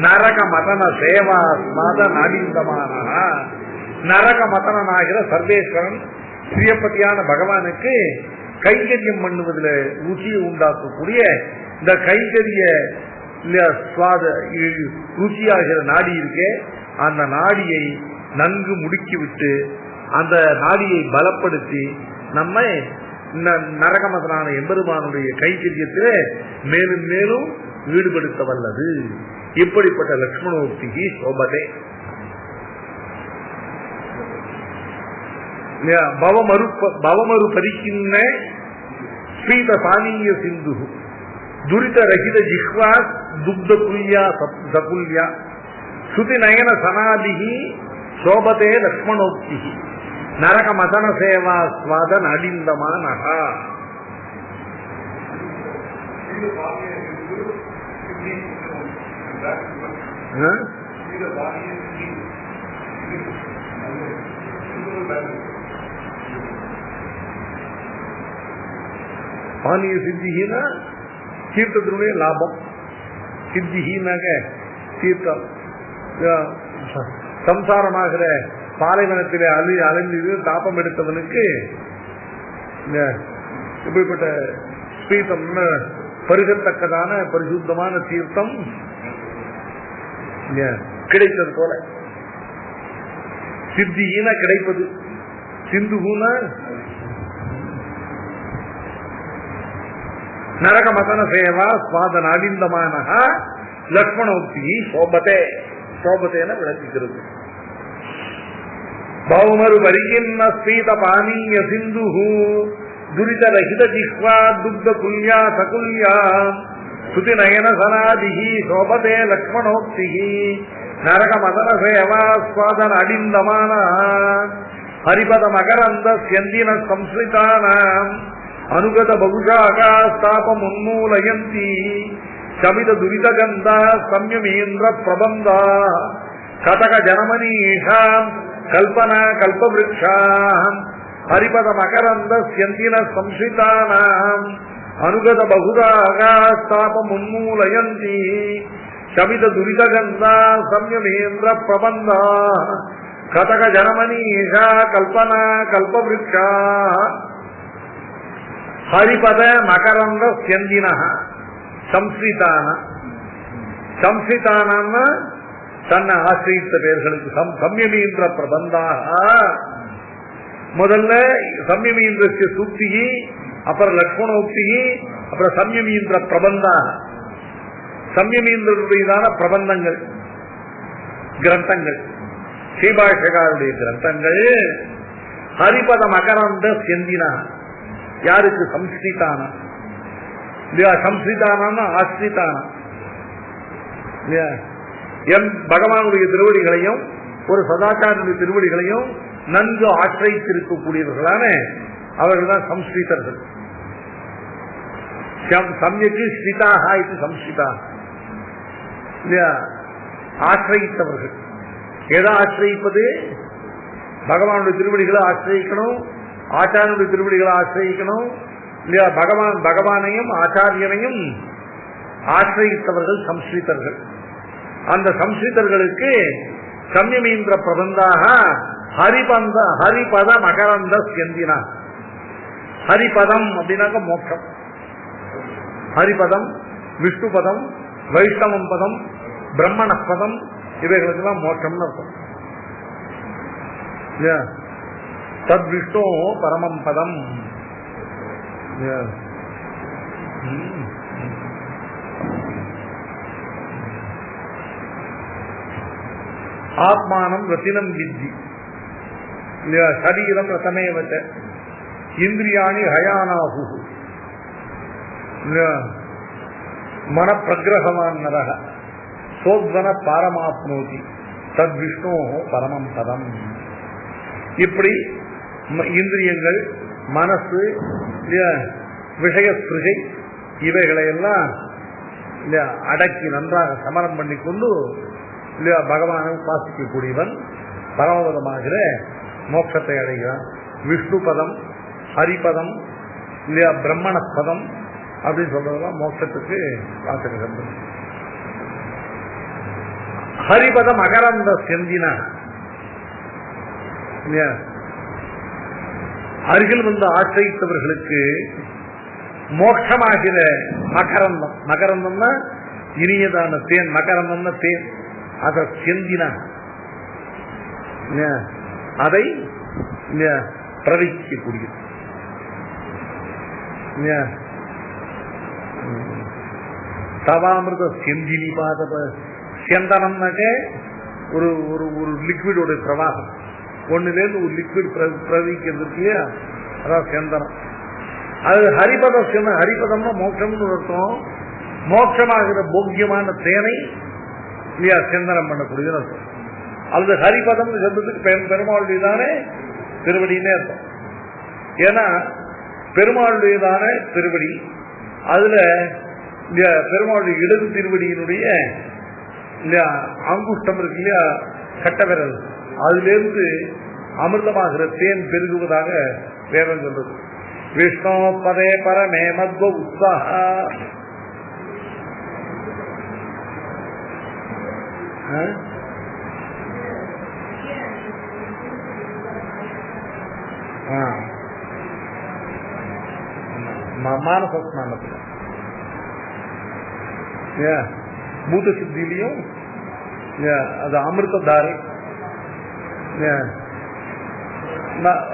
நரக மதன சேவா மாத நடிந்தமான நரக மதனாகிற சர்வேஸ்வரன் பிரியப்பதியான பகவானுக்கு கைங்கரியம் பண்ணுவதில் ருச்சியை உண்டாக்கக்கூடிய இந்த கைங்கரிய ருச்சியாகிற நாடி இருக்கே, அந்த நாடியை நன்கு முடுக்கிவிட்டு அந்த நாடியை பலப்படுத்தி நம்மை நரகமதனான எம்பெருமானுடைய கைங்கரியத்திலே மேலும் மேலும் ஈடுபடுத்த வல்லது. இப்படிப்பட்ட லக்ஷ்மணோக்திக்கு சோபதே. பவமரு பரிக்கின்ன ஸ்ரீத பானீய சிந்து துரித ரகித ஜிஹ்வா துக்த புல்யா சகுல்யா சுதி நயன சனாதிகி சோபதே லக்ஷ்மணோக்தி நரக மதன சேவா ஸ்வாத நடிந்தமானஹா. பானிய சித்திகினா தீர்த்தத்தினுடைய லாபம். சித்திகினாக தீர்த்தம். சம்சாரமாகிற பாலைவனத்திலே அலைந்து தாபம் எடுத்தவனுக்கு இப்படிப்பட்ட ஸ்ரீதம் பருகத்தக்கதான பரிசுத்தமான தீர்த்தம் கிடைத்தது போல. சித்திகின கிடைப்பது, சிந்துகுன நரக மதன சேவா ஸ்வாத நாடிந்தமான லக்ஷ்மணோக்தி சோபதே. சோபத்தேன விளக்குகிறது. பௌமரு வருகின்ற ஸ்ரீத பானீய சிந்து துரித ரஹித ஜிஹ்வா துக்த குல்யா சகுல்யா சுதி நயன சனாதிகி சோபதே லக்ஷ்மணோக்தி நரக மதன சேவா ஸ்வாத நாடிந்தமான ஹரிபத மகரந்த ஸ்யந்தின சம்ஸ்ரிதானாம் அனுகத பகுஷாகாஸ்தாபம் உன்மூலயந்தி சமித துரிதகந்தா சம்யமேந்திர பிரபந்தா கதக ஜனமனீஷாம் கல்பனா கல்பவ்ருக்ஷாம் ஹரிபத மகரந்த ஸ்யந்தின சம்ஸ்ரிதானாம் அனுகத பகுஷாகாஸ்தாபம் உன்மூலயந்தி சமித துரிதகந்தா சம்யமேந்திர பிரபந்தா கதக ஜனமனீஷா கல்பனா கல்பவ்ருக்ஷா ஹரிபத மகரந்த ஸ்யந்தின சம்ஸ்ரிதான. சம்ஸ்ரிதான தன்னை ஆசிரித்த பேர்களுக்கு சம்யமீந்திர பிரபந்தாக. முதல்ல சம்யமீந்திர சுக்தி, அப்புறம் லக்ஷ்மணோக்தி, அப்புறம் சம்யமீந்திர பிரபந்தா. சம்யமீந்திரனுடையதான பிரபந்தங்கள் கிரந்தங்கள், ஸ்ரீபாஷகாருடைய கிரந்தங்கள். ஹரிபத மகரந்த ஸ்யந்தினா யாருக்கு? சம்ஸ்ரிதான. சம்ஸ்ரிதான ஆஸ்ரிதான. எம் பகவானுடைய திருவடிகளையும் ஒரு சதாச்சாரனுடைய திருவடிகளையும் நன்கு ஆசிரித்திருக்கக்கூடியவர்களான அவர்கள் தான் சம்ஸ்கிருதர்கள். சமயக்கு ஸ்ரிதாக இது சம்ஸ்கிருதா இல்லையா? ஆசிரித்தவர்கள். எதை ஆசிரிப்பது? பகவானுடைய திருவடிகளை ஆசிரியக்கணும், ஆச்சாரனுடைய திருவடிகளை ஆசிரியக்கணும், இல்லையா பகவானையும் ஆச்சாரியனையும் ஆசிரியத்தவர்கள் சம்ஸ்கிருதர்கள். அந்த சம்ஸ்கிருதர்களுக்கு சம்யமீந்திர பிரபந்தாக ஹரிபத மகரந்த செந்தினா. ஹரிபதம் அப்படின்னாக்க மோட்சம். ஹரிபதம், விஷ்ணுபதம், வைஷ்ணவம் பதம், பிரம்மண பதம், இவைகளுக்கெல்லாம் மோட்சம்னு அர்த்தம். தத் விஷ்ணு பரமம் பதம். ஆத்மானம் ரத்தினம் வித்தி. சரீரம் ரத்தமேவச்ச இந்திரியாணி ஹயானாஹு மன பிரகிரகவான் நரக சோத்வன பாரமாப்னோதி தத் விஷ்ணு பரமம் பதம். இப்படி இந்திரியங்கள், மனசு, விஷயஸ்பிருகை இவைகளை எல்லாம் அடக்கி நன்றாக சமரம் பண்ணி கொண்டு பகவானை உபாசிக்கக்கூடியவன் பரமபதமாகிற மோட்சத்தை அடைகிறான். விஷ்ணு பதம், ஹரிபதம், இல்லையா பிரம்மண பதம் அப்படின்னு சொல்றதெல்லாம் மோட்சத்துக்கு வாசகம். ஹரிபதம் அகரந்த செந்தின. அருகில் வந்து ஆசிரியத்தவர்களுக்கு மோட்சமாகிற மகரந்தம். மகரந்தம்னா இனியதான தேன். மகரந்தம்னா தேன். அதை செந்தின, அதை பிரவகிக்கக்கூடியது. தவாமிருத செந்தினி பாத செந்தனம்னாக்க ஒரு ஒரு லிக்விடோட பிரவாகம். ஒண்ணுலேருந்து ஒரு லிக்விட் பிரவகிக்கிறதுக்கு இல்லையா, அதான் செந்தனம். அது ஹரிபதம். ஹரிபதம்னா மோட்சம்னு அர்த்தம். மோட்சமாகிற போக்கியமான தேனை இல்லையா செந்தனம் பண்ணக்கூடியது அர்த்தம். அது ஹரிபதம் சொல்றதுக்கு பெருமாளுடையதானே திருவடினே அர்த்தம். ஏன்னா பெருமாளுடையதான திருவடி, அதுல பெருமாளுடைய இடது திருவடியினுடைய இல்லையா அங்குஷ்டம் இருக்கு இல்லையா, கட்ட விரல், அதிலிருந்து அமிர்தமாகிற தேன் பெருகுவதாக வேதம் சொல்றது. விஷ்ணு பதே பரமே மத்வ உத்சாஹ. மானசஸ்நானத்தில் பூத சித்திலையும் அது அமிர்த தாரை.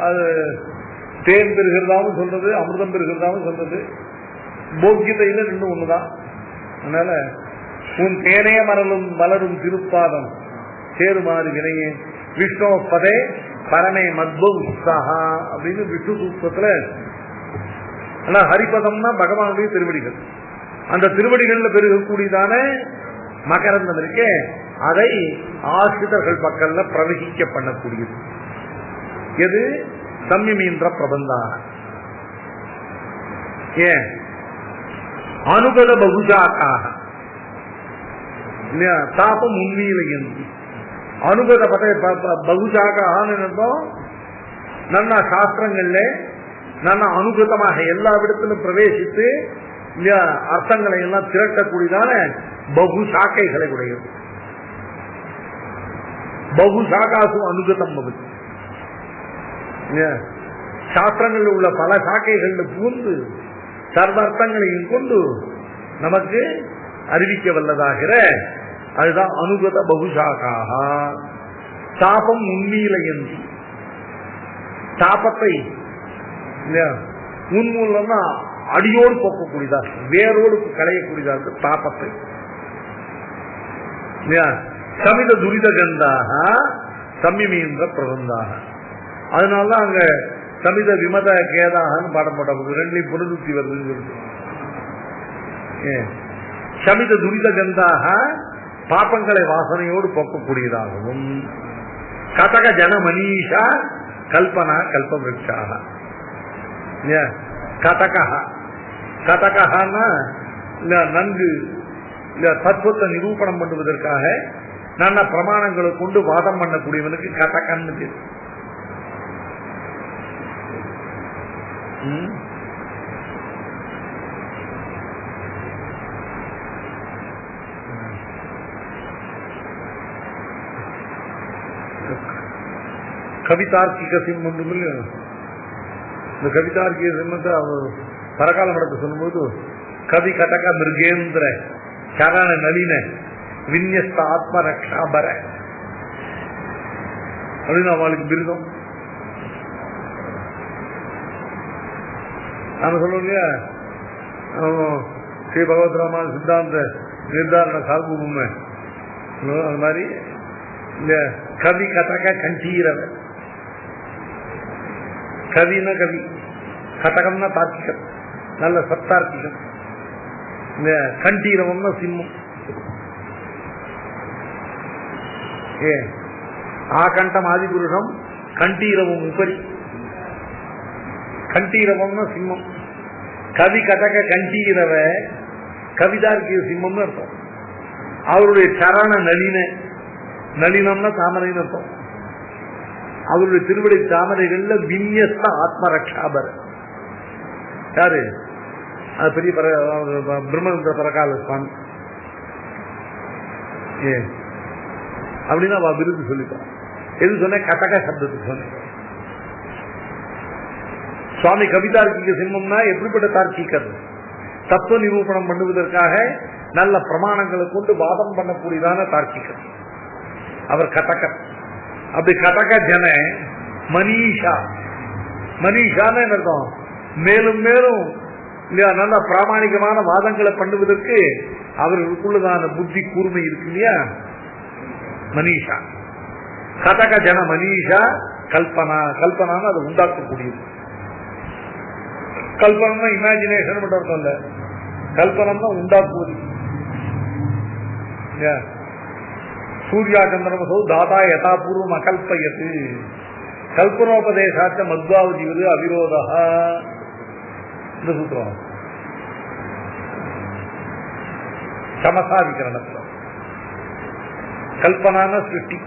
அது தேன் பெறுகிறதாவும் சொல்றது, அமிர்தம் பெறுகிறதாவும் சொல்றது. போக்கியத்தையில ரெண்டும் ஒண்ணுதான். அதனால உன் தேனே மலரும் திருப்பாதம் சேருமாறு வினையே விஷ்ணு பதே பரமே மத்வ உற்சாகா அப்படின்னு விஷ்ணு சூத்திரத்துல. ஆனா ஹரிபதம்னா பகவானுடைய திருவடிகள். அந்த திருவடிகள்ல பெருகக்கூடியதான மகரந்தம் இருக்கே, அதை ஆசிரியர்கள் மக்கள்ல பிரவகிக்க பண்ணக்கூடியது. எது? சம்யமீந்திர பிரபந்தாக. ஏன் அனுகத பகுஜாக்காக இல்லையா, தாபம் உண்மையில எந்தி அனுகத பகுஜாக்காக நல்ல சாஸ்திரங்கள்ல நல்ல அனுகதமாக எல்லா இடத்திலும் பிரவேசித்து இல்லையா அர்த்தங்களை எல்லாம் திரட்டக்கூடியதான பகு சாக்கைகளை உடையது. பகு சாக்காசு அனுகதம் பகுதி. சாஸ்திரங்களில் உள்ள பல சாக்கைகள்ல புகுந்து சர்வ அர்த்தங்களையும் கொண்டு நமக்கு அறிவிக்க வல்லதாகிற அதுதான் அனுகத பகுசாக்காக. தாபம் உண்மையில என்று தாபத்தை உன்மூலம்னா அடியோடு போக்கக்கூடியதா, வேரோடு களையக்கூடியதா இருக்கு தாபத்தை. சமித துரித கந்தாக சம்யமீந்திர பிரபந்தாக. அதனாலதான் அங்க சமித விமத கேதாகன்னு பாடம் போட்ட ரெண்டையும் புனருத்தி வருதுன்னு சொல்லிட்டு. சமித துரித கந்தாக பாப்பங்களை வாசனையோடு போக்கக்கூடியதாகவும், கதக ஜன மனிஷா கல்பனா கல்பவிருட்சாக. கதகனா நன்கு தத்துவத்தை நிரூபணம் பண்ணுவதற்காக நல்ல பிரமாணங்களை கொண்டு வாதம் பண்ணக்கூடியவனுக்கு கதகன்னு பேர். கவிதார்க்கிக சிம்மம். இந்த கவிதார்க்கிக சிம்மத்தை அவர் பரகால படத்தை சொல்லும்போது கவி கடக மிருகேந்திர சரண நளின விநியஸ்த ஆத்ம ரக்ஷாபர அப்படின்னு அவளுக்கு பிருதம். நாம சொல்லுவோம் இல்லையா, ஸ்ரீ பகவத் ராமான சித்தாந்த நிர்தாரண சாகுபுமை, அது மாதிரி இந்த கவி கதக கண்டீரவ. கவினா கவி, கதகம்னா தார்க்கிகம், நல்ல சத்தார்க்கிகம். இந்த கண்டீரவம்னா சிம்மம். ஆகண்டம் ஆதிபுருஷம் கண்டீரவம் உபரி. கண்டீரவம்னா சிம்மம். கவி கதக கண்டீரவ கவிதார்க்கிய சிம்மம்னு அர்த்தம். அவருடைய சரண நளின, நளினம்னா தாமரைன்னு அர்த்தம். அவருடைய திருவிடை தாமரைகள்ல விநியஸ்த ஆத்ம ரக்ஷாபர. யாரு? அது பெரிய பிரம்மதந்திர பரகால சுவாமி. அப்படின்னா அவ விருது சொல்லிப்பான். எது சொன்ன? கதக சப்தத்துக்கு சொன்ன. சுவாமி கவிதார்க்கிக சிம்மம்னா எப்படிப்பட்ட தார்க்கிகர்? தத்துவ நிரூபணம் பண்ணுவதற்காக நல்ல பிரமாணங்களை கொண்டு வாதம் பண்ணக்கூடியதான தார்க்கிகர் அவர் கதகர். அப்படி கதக ஜன மனிஷா. மனிஷான்னு அர்த்தம் மேலும் மேலும் இல்லையா, நல்ல பிராமணிகமான வாதங்களை பண்ணுவதற்கு அவர்களுக்குள்ளதான புத்தி கூர்மை இருக்கு இல்லையா, மனிஷா. கதக ஜன மனிஷா கல்பனா. கல்பனான்னு அதை உண்டாக்கக்கூடியது. கல்பனா இமேஜினேஷன் மட்டும் அர்த்தம் இல்ல, கல்பனா உண்டாக்குவது. சூர்யா சந்திரமசோ தாதா யதாபூர்வம் அகல்பயத்து கல்பனோபதேசாச்ச மத்வாவஜீவது அவிரோதா. இந்த சூத்திரம் சமசாதிகரணத்தில். கல்பனான சிருஷ்டி.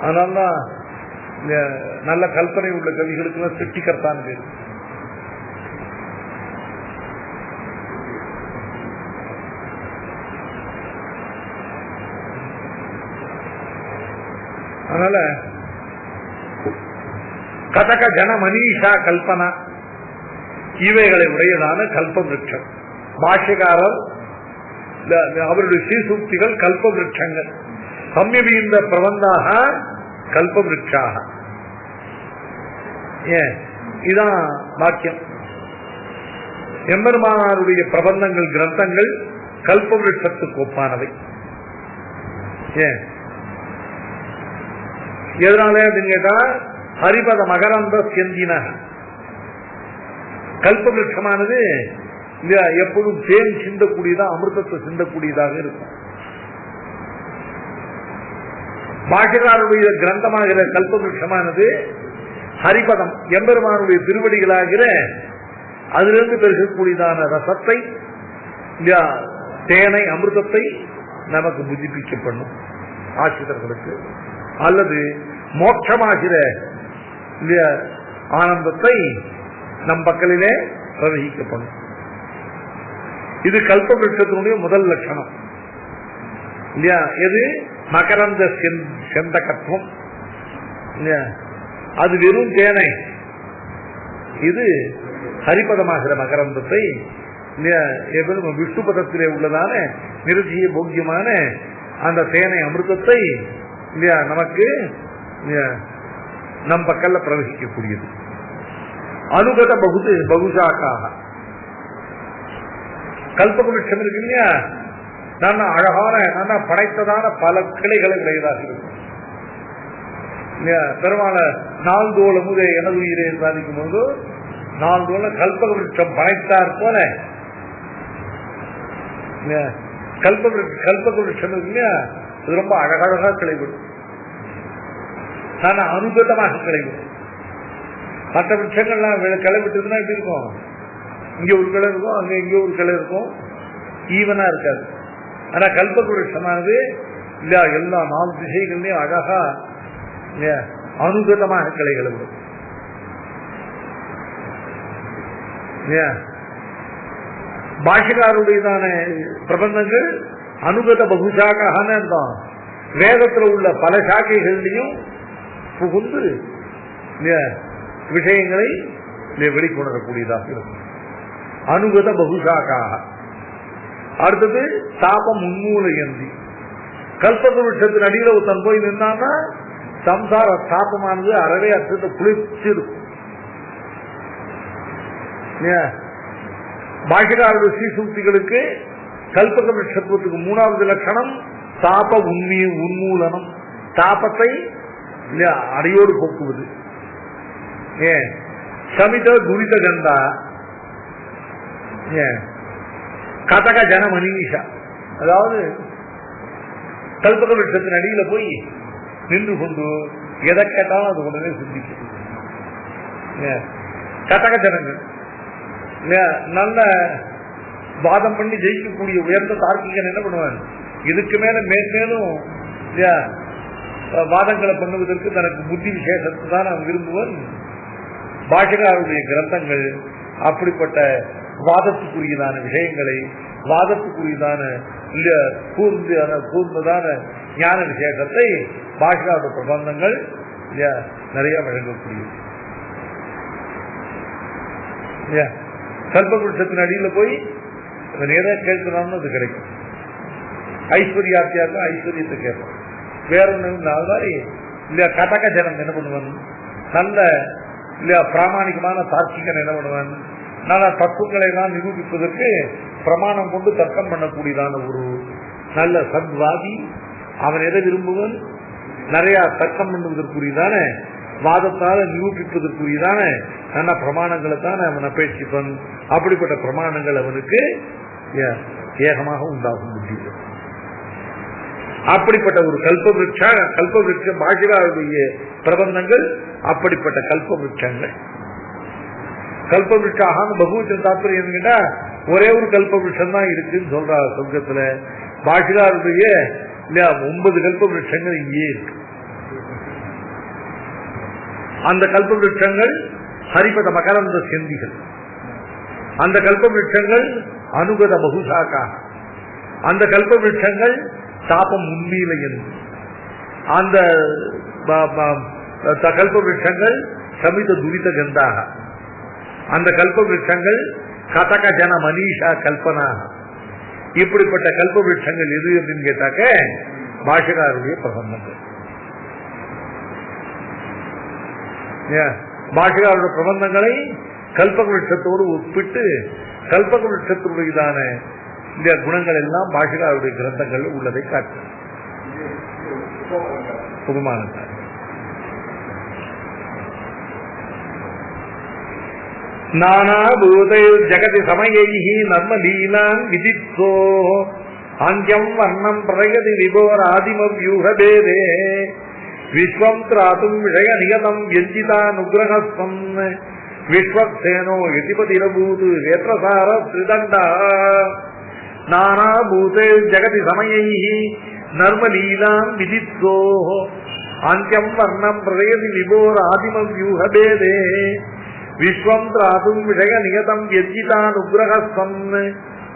அதனால்தான் நல்ல கல்பனை உள்ள கவிகளுக்கு சிருஷ்டிகர்த்தான் பேரு. அதனால கதக ஜன மனிஷா கல்பனா இவைகளை உடையதான கல்ப விருட்சம். பாஷ்யக்காரர் அவருடைய ஸ்ரீசூக்திகள் கல்ப விருட்சங்கள். சம்யபீந்த பிரபந்தாக கல்ப விருட்சாக. இதான் வாக்கியம். எம்பெருமானாருடைய பிரபந்தங்கள் கிரந்தங்கள் கல்ப விருட்சத்துக்கு ஒப்பானவை. எதனால அப்படின்னு கேட்டா, ஹரிபத மகரந்த செந்தின கல்ப விருட்சமானது எப்பொழுதும் தேன் சிந்தக்கூடியதாக, அமிர்தத்தை சிந்தக்கூடியதாக இருக்கும். பாஷகாருடைய கிரந்தமாகிற கல்ப விருட்சமானது ஹரிபதம் எம்பெருமானுடைய திருவடிகளாகிற அதிலிருந்து பெருகக்கூடியதான ரசத்தை, தேனை, அமிர்தத்தை நமக்கு புதுப்பிக்கப்படும் ஆசிரியர்களுக்கு, அல்லது மோட்சமாகிற ஆனந்தத்தை நம் பக்கலிலே பிரவகிக்கப்படும். இது கல்ப விருட்சத்தினுடைய முதல் லட்சணம் இல்லையா. எது? மகரந்த செந்தகத்துவம். அது வெறும் தேனை. இது ஹரிபதமாகிற மகரந்தத்தை, விஷ்ணு பதத்திலே உள்ளதான நிருதிய போக்கியமான அந்த தேனை, அமிர்தத்தை இல்லையா நமக்கு நம் பக்கல்ல பிரவகிக்கக்கூடியது. அனுகத பகுசாக்காக கல்பவருஷம் இருக்கு இல்லையா, நல்ல அழகான நல்ல படைத்ததான பல கிளைகளை உடையதாக இருக்கும். பெருமாள நாள்தோள முதே எனது உயிரை சாதிக்கும் போது நாள்தோள கல்பக விருட்சம் படைத்தார் போல கல்பக விருட்சம் இருக்கு இல்லையா, அது ரொம்ப அழகழகா கிளைவிடும். ஆனா அனுகதமாக கிளைவிடும். மற்ற விருட்சங்கள்லாம் கிளைவிட்டதுன்னா எப்படி இருக்கும்? இங்க ஒரு கிளை இருக்கும், அங்க இங்க ஒரு கிளை இருக்கும், ஈவனா இருக்காது. ஆனா கல்பக விருட்சமானது இல்லையா எல்லா 4 திசைகள்லயும் அழகா அனுகதமாக கிளைகளை விடும். பாஷகாருடையதான பிரபந்தங்கள் அனுகத பகுஷாக்கான அர்த்தம். வேதத்தில் உள்ள பல சாக்கைகளையும் புகுந்து விஷயங்களை வெளிக்கொணரக்கூடியதாக இருக்கும். அனுகத பகுசாக்காக. அடுத்தது தாபம் உன்மூலயந்தி. கல்பக விருட்சத்தின் அடியில் ஒருத்தன் போய் நின்னான்னா சம்சார தாபமானது அறவே அர்த்தத்தை குளிச்சிருக்கும். பாக்கியக்காரருடைய ஸ்ரீசூக்திகளுக்கு கல்பக விருட்சத்துவத்துக்கு 3வது லட்சணம் தாப உன்மூலனம், தாபத்தை அடியோடு போக்குவது. சமித துரித கந்தா கதக ஜன மனிஷா. அதாவது கல்பக விருட்சத்தின் அடியில போய் நின்று கொண்டு எதை கேட்டாலும் அது உடனே சிந்திக்கும். கதக ஜனங்கள் நல்ல வாதம் பண்ணி ஜெயிக்கக்கூடிய உயர்ந்த தார்க்கிகன் என்ன பண்ணுவான், இதுக்கு மேல மேலும் வாதங்களை பண்ணுவதற்கு தனக்கு புத்தி விசேஷத்தை தான் அவன் விரும்புவன். பாஷகாருடைய கிரந்தங்கள் அப்படிப்பட்ட வாதத்துக்குரியதான விஷயங்களை, வாதத்துக்குரியதான கூர்ந்ததான ஞான விசேஷத்தை பாஷகாருடைய பிரபந்தங்கள் நிறைய வழங்கக்கூடியது. கல்பகுருஷத்தின் அடியில் போய் எதை கேட்கணும்னு அது கிடைக்கும். ஐஸ்வர்யாத்தியாக ஐஸ்வர்யத்தை கேட்போம். வேற ஒன்று மாதிரி இல்லையா கதக ஜனம் என்ன பண்ணுவான், நல்ல இல்லையா பிராமணிகமான தார்க்கிகன் என்ன பண்ணுவான், நல்ல தத்துவங்களை எல்லாம் நிரூபிப்பதற்கு பிரமாணம் கொண்டு தர்க்கம் பண்ணக்கூடியதான ஒரு நல்ல சத்வாதி. அவன் எதை விரும்புவன், நிறைய தர்க்கம் பண்ணுவதற்குரியதான வாதத்தால நிரூபிப்பதற்குரியதான நல்ல பிரமாணங்களை தான் அவன் அபேட்சிப்பன். அப்படிப்பட்ட பிரமாணங்கள் அவனுக்கு ஏகமாக உண்டாகும் முடியும். அப்படிப்பட்ட ஒரு கல்பவிருட்ச பாஷிகாருடைய பிரபந்தங்கள் அப்படிப்பட்ட கல்பவிருட்சங்கள். கல்பவிருட்சாக பகவத்தின் தாற்பயம் கேட்டா ஒரே ஒரு கல்பவிருட்சம் தான் இருக்குன்னு சொல்றாரு சொர்க்கத்துல. பாஷிகாருடைய 9 கல்பவிருட்சங்கள் இங்கே இருக்கு. அந்த கல்பவிருட்சங்கள் ஹரிபத மகரந்த செந்திகள். அந்த கல்பவிருட்சங்கள் அனுகத பகுசாக்கா. அந்த கல்பவிருட்சங்கள் தாபம் உண்மையிலையன். அந்த கல்பவிருட்சங்கள் சமித துரித கந்தாக. அந்த கல்பவிருட்சங்கள் கதக ஜன மனிஷா கல்பனா. இப்படிப்பட்ட கல்பவிருட்சங்கள் எது அப்படின்னு கேட்டாக்க பாஷகாருடைய பிரபந்தங்கள். பாஷகாருடைய பிரபந்தங்களை கல்பக விருட்சத்தோடு ஒப்பிட்டு கல்பக விருட்சத்துடையதான இந்த குணங்கள் எல்லாம் பாஷகாருடைய கிரந்தங்கள் உள்ளதை காட்டு புதுமானது. நானா பூதை ஜகதி சமயைஹி நர்மலீலான் விதித்தோ ஆங்கியம் வர்ணம் பிரயதி விபோர் ஆதிம வியூகபேதே விஸ்வம் திராதும் விஷய நியதம் யஞ்சிதானுகிரஹஸ்வம் விஸ்வக்சேனோ யதிபதிரபூது வேத்ரசார ஸ்ரீதண்டா. நானா பூதே ஜகதி சமயைஹி நர்மலீலான் விதித்தோ ஆங்கியம் வர்ணம் பிரயதி விபோர் ஆதிம வியூகபேதே விஸ்வம் திராதும் விஷய நியதம் யஞ்சிதானுகிரஹஸ்வம்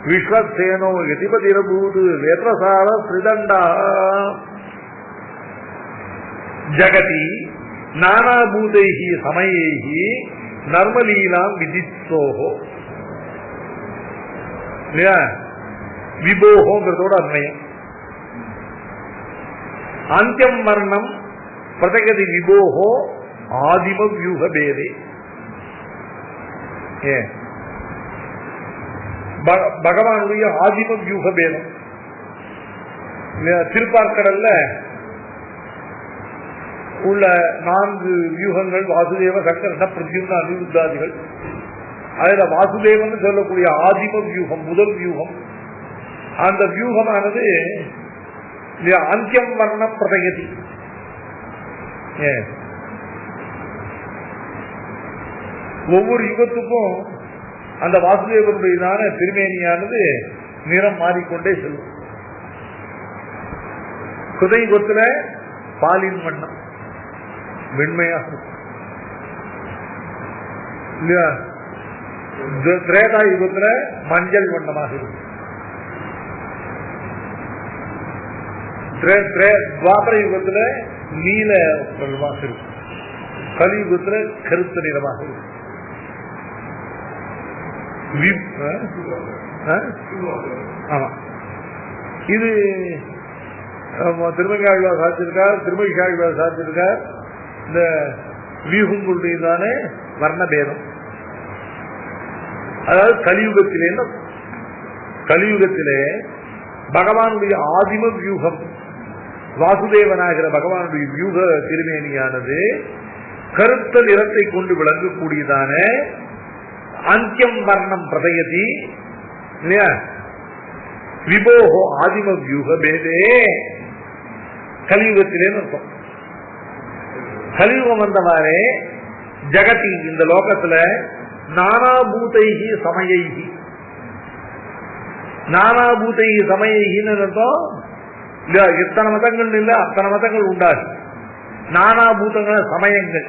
விஸ்வக்சேனோ யதிபதிரபூது வேத்ரசார ஸ்ரீதண்டா. ஜகதி நானாபூதைஹி சமயைஹி நர்மலீலாம் விதித்தோஹோ. இல்லையா, விபோகோங்கிறதோட அன்வயம். அந்தியம் வர்ணம் பிரதகதி விபோகோ ஆதிம வியூக பேதே. பகவானுடைய ஆதிம வியூக பேதம். திருப்பார்கடல்ல உள்ள 4 வியூகங்கள் வாசுதேவ சங்கர்ஷ பிரத்யும்ன அனிருத்தாதிகள். அதுல வாசுதேவன் சொல்லக்கூடிய ஆதிம வியூகம், முதல் வியூகம். அந்த வியூகமானது அந்தியம் வர்ணம் பிரதகதி. ஒவ்வொரு யுகத்துக்கும் அந்த வாசுதேவனுடையதான திருமேனியானது நிறம் மாறிக்கொண்டே செல்லும். குதை யுகத்துல பாலின் வண்ணம் வெண்மையாக இருக்கும் இல்லையா, திரேதா யுகத்துல மஞ்சள் வண்ணமாக இருக்கும், துவாபர யுகத்துல நீல நிறமாக இருக்கும், கலியுகத்துல கருத்த நிறமாக இருக்கும். ஆமா, இது திருமங்காழ்வார் சாதிச்சிருக்கார், திருமகிழ்வார் சாதிச்சிருக்கார். இந்த வியூகங்களுடையதானே வர்ண பேதம். அதாவது கலியுகத்திலே பகவானுடைய ஆதிம வியூகம், வாசுதேவனாகிற பகவானுடைய வியூக திருமேனியானது கருத்த நிறத்தை கொண்டு விளங்கக்கூடியதான அந்தியம் வர்ணம் பிரதயதி இல்லையா, விபோகோ ஆதிம வியூக பேதே கலியுகத்திலே அர்த்தம். கலியுகம் வந்தவாறே ஜகதி இந்த லோகத்துல நானாபூதைகி சமயைகி, நானாபூதைகி சமயைகின்னு அர்த்தம் இல்ல, எத்தனை மதங்கள் இல்ல அத்தனை மதங்கள் உண்டாது. நானாபூதங்கள் சமயங்கள்,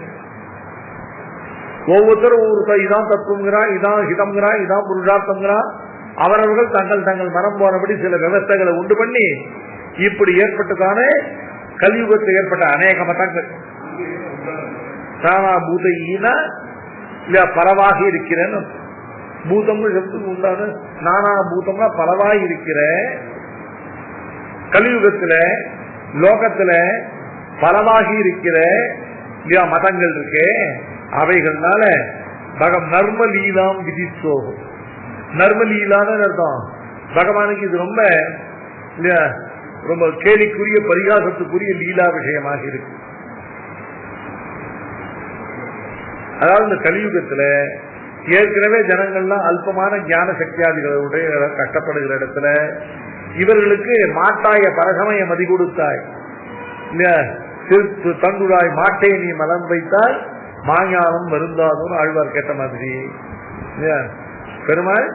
ஒவ்வொருத்தரும் ஒவ்வொருத்தர் இதான் தத்துவங்கிறா, இதான் ஹிதம்ங்கிறா, இதான் புருஷார்த்தம்ங்கிறா. அவரவர்கள் தங்கள் தங்கள் மனம் போனபடி சில விவஸ்தைகளை உண்டு பண்ணி இப்படி ஏற்பட்டதானே கலியுகத்தில் ஏற்பட்ட அநேக மதங்கள். நானாபூதையினா இல்ல பலவாக இருக்கிறேன்னு பூதங்கள் உண்டான நானா பூதம்னா பலவாக இருக்கிற கலியுகத்துல லோகத்துல பலவாகி இருக்கிற இல்லையா மதங்கள் இருக்கு. அவைகள்னால நர்மலீலாம் விதித்தோகும். நர்மலீலான்னு அர்த்தம் பகவானுக்கு இது ரொம்ப இல்லையா ரொம்ப கேலிக்குரிய பரிகாசத்துக்குரிய லீலா விஷயமாக இருக்கு. அதாவது இந்த கலியுகத்துல ஏற்கனவே ஜனங்கள்லாம் அல்பமான ஞான சக்தியாதிகளுடைய கஷ்டப்படுகிற இடத்துல இவர்களுக்கு மாட்டாய பரசமய மதி கொடுத்தாய் இல்லையா, தந்துடாய் மாட்டை நீ மலம் வைத்தால் மாஞானம் வருந்தாதுன்னு ஆழ்வார் கேட்ட மாதிரி இல்லையா, பெருமாள்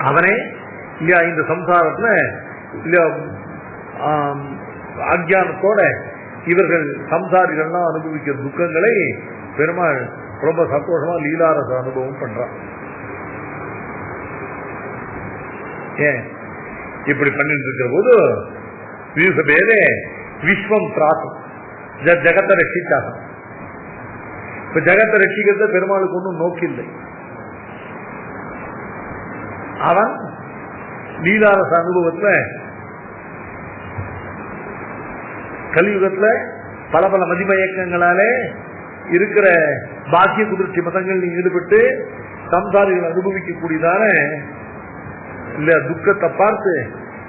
அவனே இல்லையா இந்த சம்சாரத்துல இல்லையா அஜானத்தோட இவர்கள் சம்சாரிகள்லாம் அனுபவிக்கிற துக்கங்களை பெருமாள் ரொம்ப சந்தோஷமா லீலாரச அனுபவம் பண்றான். ஏன் இப்படி பண்ணிட்டு இருக்கிற போது பேரே விஸ்வம் திராசம் ஜகத்தை ரட்சிச்சாகும். இப்ப ஜகத்தை ரட்சிக்கிறத பெருமாளுக்கு ஒன்றும் நோக்கில்லை. அவன் லீலாரச அனுபவத்துல கலியுகத்துல பல பல மதிமயக்கங்களாலே இருக்கிற பாக்கிய குதிர்ச்சி மதங்கள் ஈடுபட்டு சம்சாரிகள் அனுபவிக்கக்கூடியதான இல்ல துக்கத்தை பார்த்து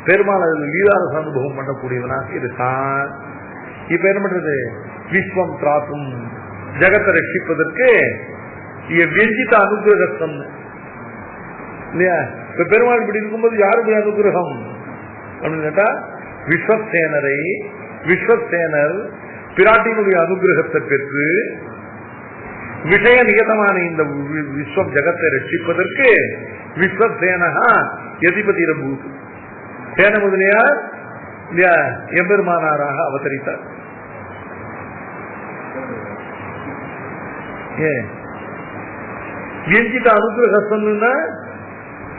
பெருமாள் அதில் லீலாரச அனுபவம் பண்ணக்கூடியவனாக இருக்கான். இப்ப என்ன பண்றது, விஸ்வம் திராசும் ஜகத்தை ரட்சிப்பதற்கு வெஞ்சித்த அனுகிரகம் இல்லையா. இப்ப பெருமாள் இப்படி இருக்கும்போது யாருடைய அனுகிரகம் அப்படின்னு கேட்டா விஸ்வசேனரை, விஸ்வசேனர் பிராட்டியினுடைய அனுகிரகத்தை பெற்று விஷய நிகதமான இந்த விஸ்வம் ஜகத்தை ரட்சிப்பதற்கு விஸ்வசேனகா எதிபதி ரபூத் சேன முதலியார் இல்லையா எம்பெருமானாராக அவதரித்தார். வியஞ்சித அனுகிரகஸ்தன்னா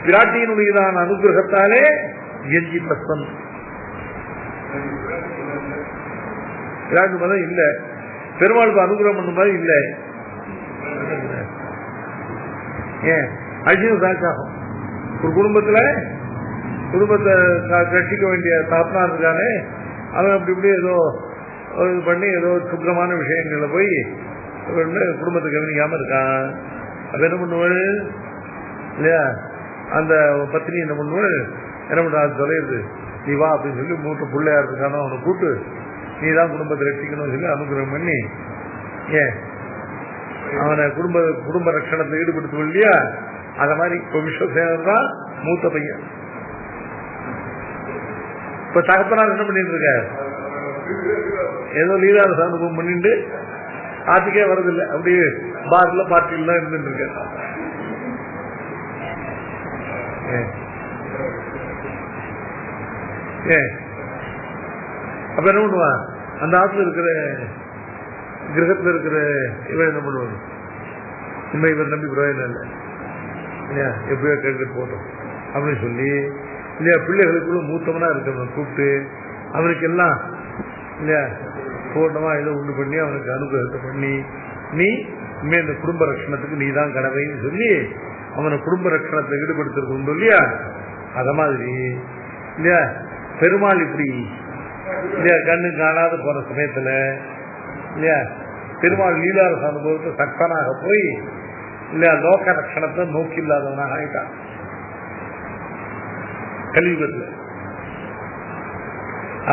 பிராட்டியினுடையதான அனுகிரகத்தாலே வியஞ்சிதஸ்தன். பிராட்டி மதம் இல்ல, பெருமாளுக்கு அனுகிரகம் பண்ண மாதிரி இல்ல. ஏன் அஜீவ சாட்சாகும் ஒரு குடும்பத்தை ரட்சிக்க வேண்டிய தாப்பனா இருக்கானே, அவன் அப்படி இப்படி ஏதோ இது பண்ணி ஏதோ சுத்தமான விஷயங்கள்ல போய் குடும்பத்தை கவனிக்காம இருக்கான். அது என்ன பண்ணுவாள் இல்லையா, அந்த பத்தினி என்ன பண்ணுவாள், என்ன பண்ற சொல்லிடுது நீ வா அப்படின்னு சொல்லி மூத்த பிள்ளையா இருக்கானோ அவனை கூட்டு நீ தான் குடும்பத்தை ரட்சிக்கணும்னு சொல்லி அனுகிரகம் பண்ணி ஏன் அவனை குடும்ப ரட்சணத்தை ஈடுபடுத்துவோம் இல்லையா. அத மாதிரி இப்ப விஸ்வசேனர் தான் மூத்த பையன். இப்ப தகப்பனார் என்ன பண்ணிட்டு இருக்க, ஏதோ லீலாரச அனுபவம் பண்ணிட்டு ஆத்துக்கே வரதில்லை, அப்படியே பார்ல பார்ட்டிலாம் இருந்துட்டு இருக்க. அப்ப என்ன பண்ணுவான், அந்த ஆத்துல இருக்கிற கிரகத்துல இருக்கிற இவன் என்ன பண்ணுவாங்க, இனிமே இவர் நம்பி பிரயோஜனம் இல்லை இல்லையா, எப்படியோ கேட்டு போட்டோம் அப்படின்னு சொல்லி இல்லையா பிள்ளைகளுக்குள்ள மூத்தவனா இருக்கிறவன் கூப்பிட்டு அவனுக்கு எல்லாம் இல்லையா பூர்ணமா ஏதோ உண்டு பண்ணி அவனுக்கு அனுகிரகத்தை பண்ணி நீ இனிமே இந்த குடும்ப ரட்சணத்துக்கு நீ தான் கடவைன்னு சொல்லி அவனை குடும்ப ரட்சணத்தை ஈடுபடுத்துறது உண்டு இல்லையா. அத மாதிரி இல்லையா பெருமாள் இப்படி இல்லையா கண்ணு காணாத போற சமயத்துல இல்லையா பெருமாள் லீலாரச அனுபவத்தை சக்தனாக போய் இல்லையா லோக ரட்சணத்தை நோக்கி இல்லாதவனாக ஆயிட்டான் கலியுகத்துல.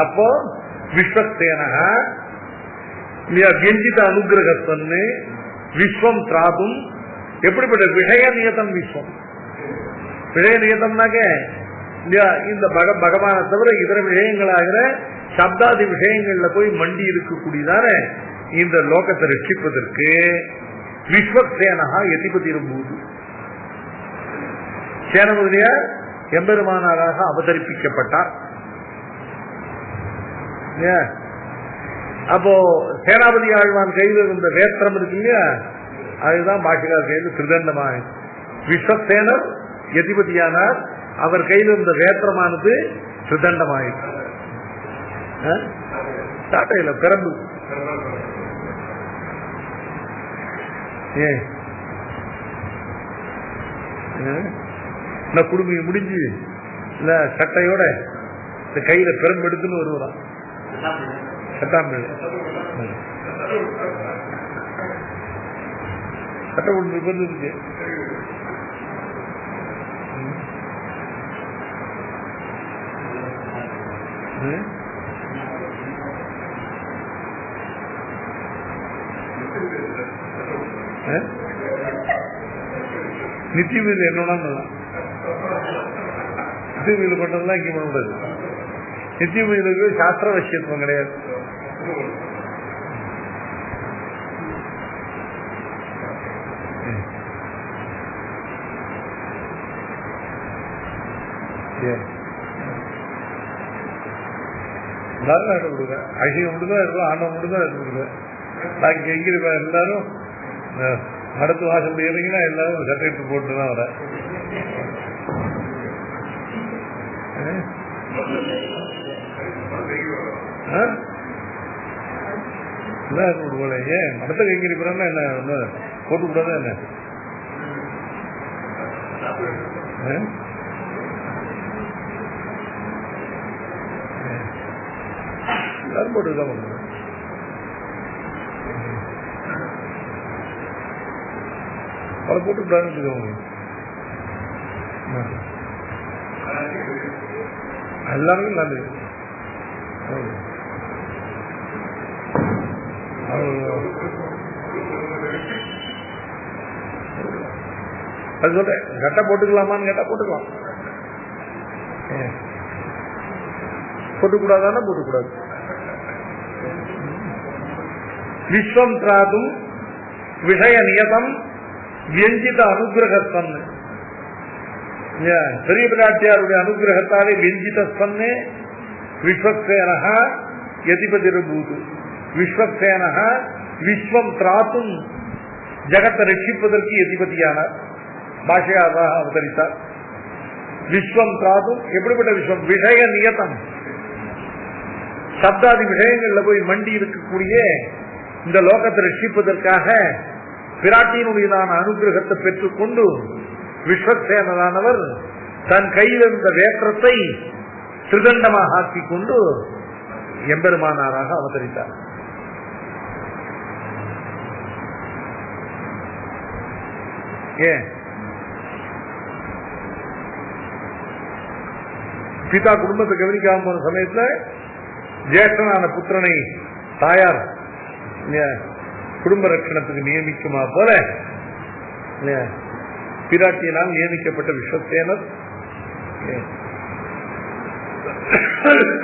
அப்போ விஸ்வக்சேனக இல்லையா வியஞ்சித அனுகிரகத்தன்னு விஸ்வம் திராதும் எப்படிப்பட்ட விஷய நியதம் விஸ்வம் விஷய நியதம்னாக்க இல்லையா இந்த பகவானை தவிர இதர விஷயங்களாகிற சப்தாதி விஷயங்கள்ல போய் மண்டி இருக்கக்கூடியதான இந்த லோகத்தை ரட்சிப்பதற்கு விஸ்வக்சேனகா எதிபதி இரும்போது சேனமுதலியார் எம்பெருமானாராக அவதரிப்பிக்கப்பட்டார். அப்போ சேனாபதி ஆழ்வான் கையில் இருந்த வேத்திரம் இருக்கு இல்லையா அதுதான் பாஷிகார் கையில் திருதண்டமாக விஸ்வசேனர் எதிபதியானார். அவர் கையில் இருந்த வேத்திரமானது திருதண்டமாயிற்று. சாட்டையில பிறந்து குடுமையை முடிஞ்சு இல்ல சட்டையோட இந்த கையில பெரும்பு எடுத்துன்னு வருவான் சட்டாம்பிள்ளை சட்டை ஒன்று இருக்கு. நித்திய மீது என்னன்னா நித்திய மீது பண்றதுலாம் இங்க பண்ணக்கூடாது. நித்திய மீதுக்கு சாஸ்திர விஷயத்துவம் கிடையாது. எல்லாரும் எடுத்து கொடுங்க. அழியம் மட்டும்தான் இருக்கும், ஆண்டவன் மட்டும்தான் எடுத்து கொடுங்க. பாக்கி எங்க இருப்ப எல்லாரும் அடுத்த வாசல் முடியலைங்கன்னா எல்லாரும் சட்டை போட்டுதான் வர போல. ஏன் மடத்தை கைங்கறி போறாங்க என்ன ஒண்ணு போட்டு கூடாதா என்ன எல்லாரும் போட்டுதான் பண்ணுங்க. அதை போட்டு கூடாதுன்னு எல்லாருமே நல்லது. அது சொல்றேன் கட்டை போட்டுக்கலாமான்னு கேட்டா போட்டுக்கலாம். போட்டுக்கூடாதானா போட்டுக்கூடாது. விஸ்வம் திராதும் விஷய நியதம் வியஞ்சித அனுகிரகத்தன் பெரிய பிராட்டியாருடைய அனுகிரகத்தாலே வியஞ்சிதஸ்தன்னு விஸ்வக்சேனக யதிபதிரபூது. விஸ்வக்சேனக விஸ்வம் திராத்தும் ஜகத்தை ரட்சிப்பதற்கு எதிபதியானார். பாஷையாராக அவதரித்தார். விஸ்வம் திராதும் எப்படிப்பட்ட விஸ்வம் விஷய நியதம் சப்தாதி விஷயங்கள்ல போய் மண்டி இருக்கக்கூடிய இந்த லோகத்தை ரட்சிப்பதற்காக பிராட்டியினுடையதான அனுகிரகத்தை பெற்றுக்கொண்டு விஸ்வசேனரானவர் தன் கையில் இருந்த வேற்றத்தை திருதண்டமாக ஆக்கிக் கொண்டு எம்பெருமானாராக அவதரித்தார். ஏன் பிதா குடும்பத்தை கவனிக்காம போன சமயத்துல ஜேஷ்டனான புத்திரனை தாயார் குடும்ப ரட்சணத்துக்கு நியமிக்குமா போல பிராட்டியினால் நியமிக்கப்பட்ட விஸ்வசேனர்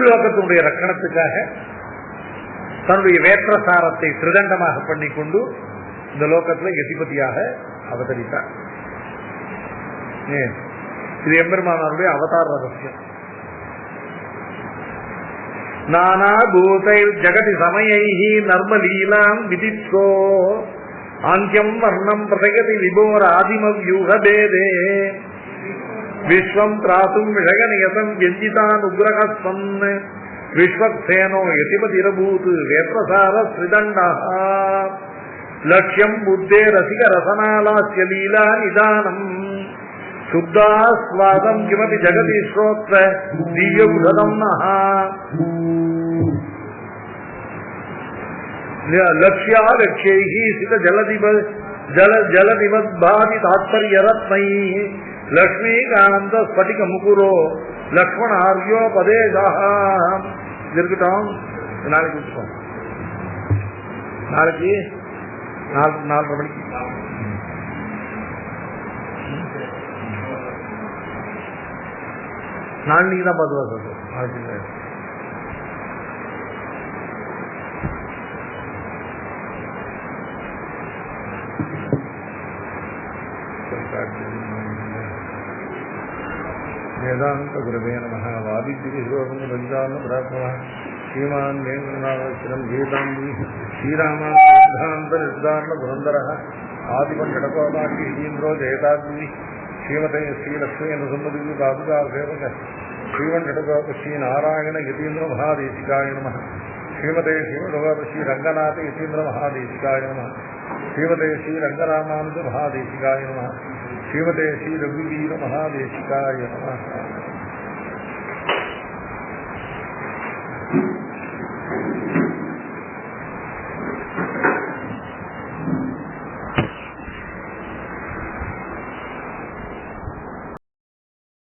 லோகத்தினுடைய ரட்சணத்துக்காக தன்னுடைய வேற்றசாரத்தை திருதண்டமாக பண்ணிக்கொண்டு இந்த லோகத்தில் எதிபதியாக அவதரித்தார். இது எம்பெருமானாருடைய அவதார ரகசியம். நானா பூதை ஜகதி சமயைஹி நர்மலீலாம் விதித்கோ ஆங்கியம் வர்ணம் பிரசகதி விபோர ஆதிம வியூக பேதே விஸ்வம் திராசும் விஷகநியதம் வெஞ்சிதான் உக்ரகஸ்வன் விஸ்வக்சேனோ யதிபதிரபூத் வேப்ரசார ஸ்ரிதண்டா லட்சியம் புத்தே ரசிக ரசனாலாஸ்ய லீலா நிதானம் சுத்தாஸ்வாதம் கிமபி ஜகதி ஸ்ரோத்ர தீயௌஷதம் நஹா லக்ஷ்யா லக்ஷ்யைஹி சித ஜலதிவத்பாதி தாத்பர்யரத்னைஹ லக்ஷ்மீகானந்த ஸ்படிக முகுரோ லக்ஷ்மண ஆர்யோபதேசஹ. இருக்கட்டும், நாளைக்கு வச்சுக்கோம். நாளைக்கு 4:30 மணிக்கு நாளைக்கு தான் பார்த்து சார். நாளைக்கு வேதாந்த குருவே நமः. வாதித்யேஸ்வரஞ்சான ஸ்ரீமான் வேங்கநாதம் கீதாம்பி ஸ்ரீராமாந்த நிர்தாரண புரந்தரः ஆதிபன் கடகோபாட்டி ஈந்திரோ ஜெயதாத்மி ஸ்ரீமதே ஸ்ரீலக்ஷ்மி நுசம்மதி பாதுகா சேவக ஸ்ரீவன் கடகோப ஸ்ரீ நாராயண யதீந்திர மகாதேசிகாய நமः. ஸ்ரீமதே ஸ்ரீமடகோப ஸ்ரீ ரங்கநாத யதீந்திர மகாதேசிகாய நமः. ஸ்ரீமதே ஸ்ரீ ரங்கராமானுஜ மகாதேசிகாய நமः. ஸ்ரீமதே ஸ்ரீ ரகுவீர மகாதேசிகாய நமः.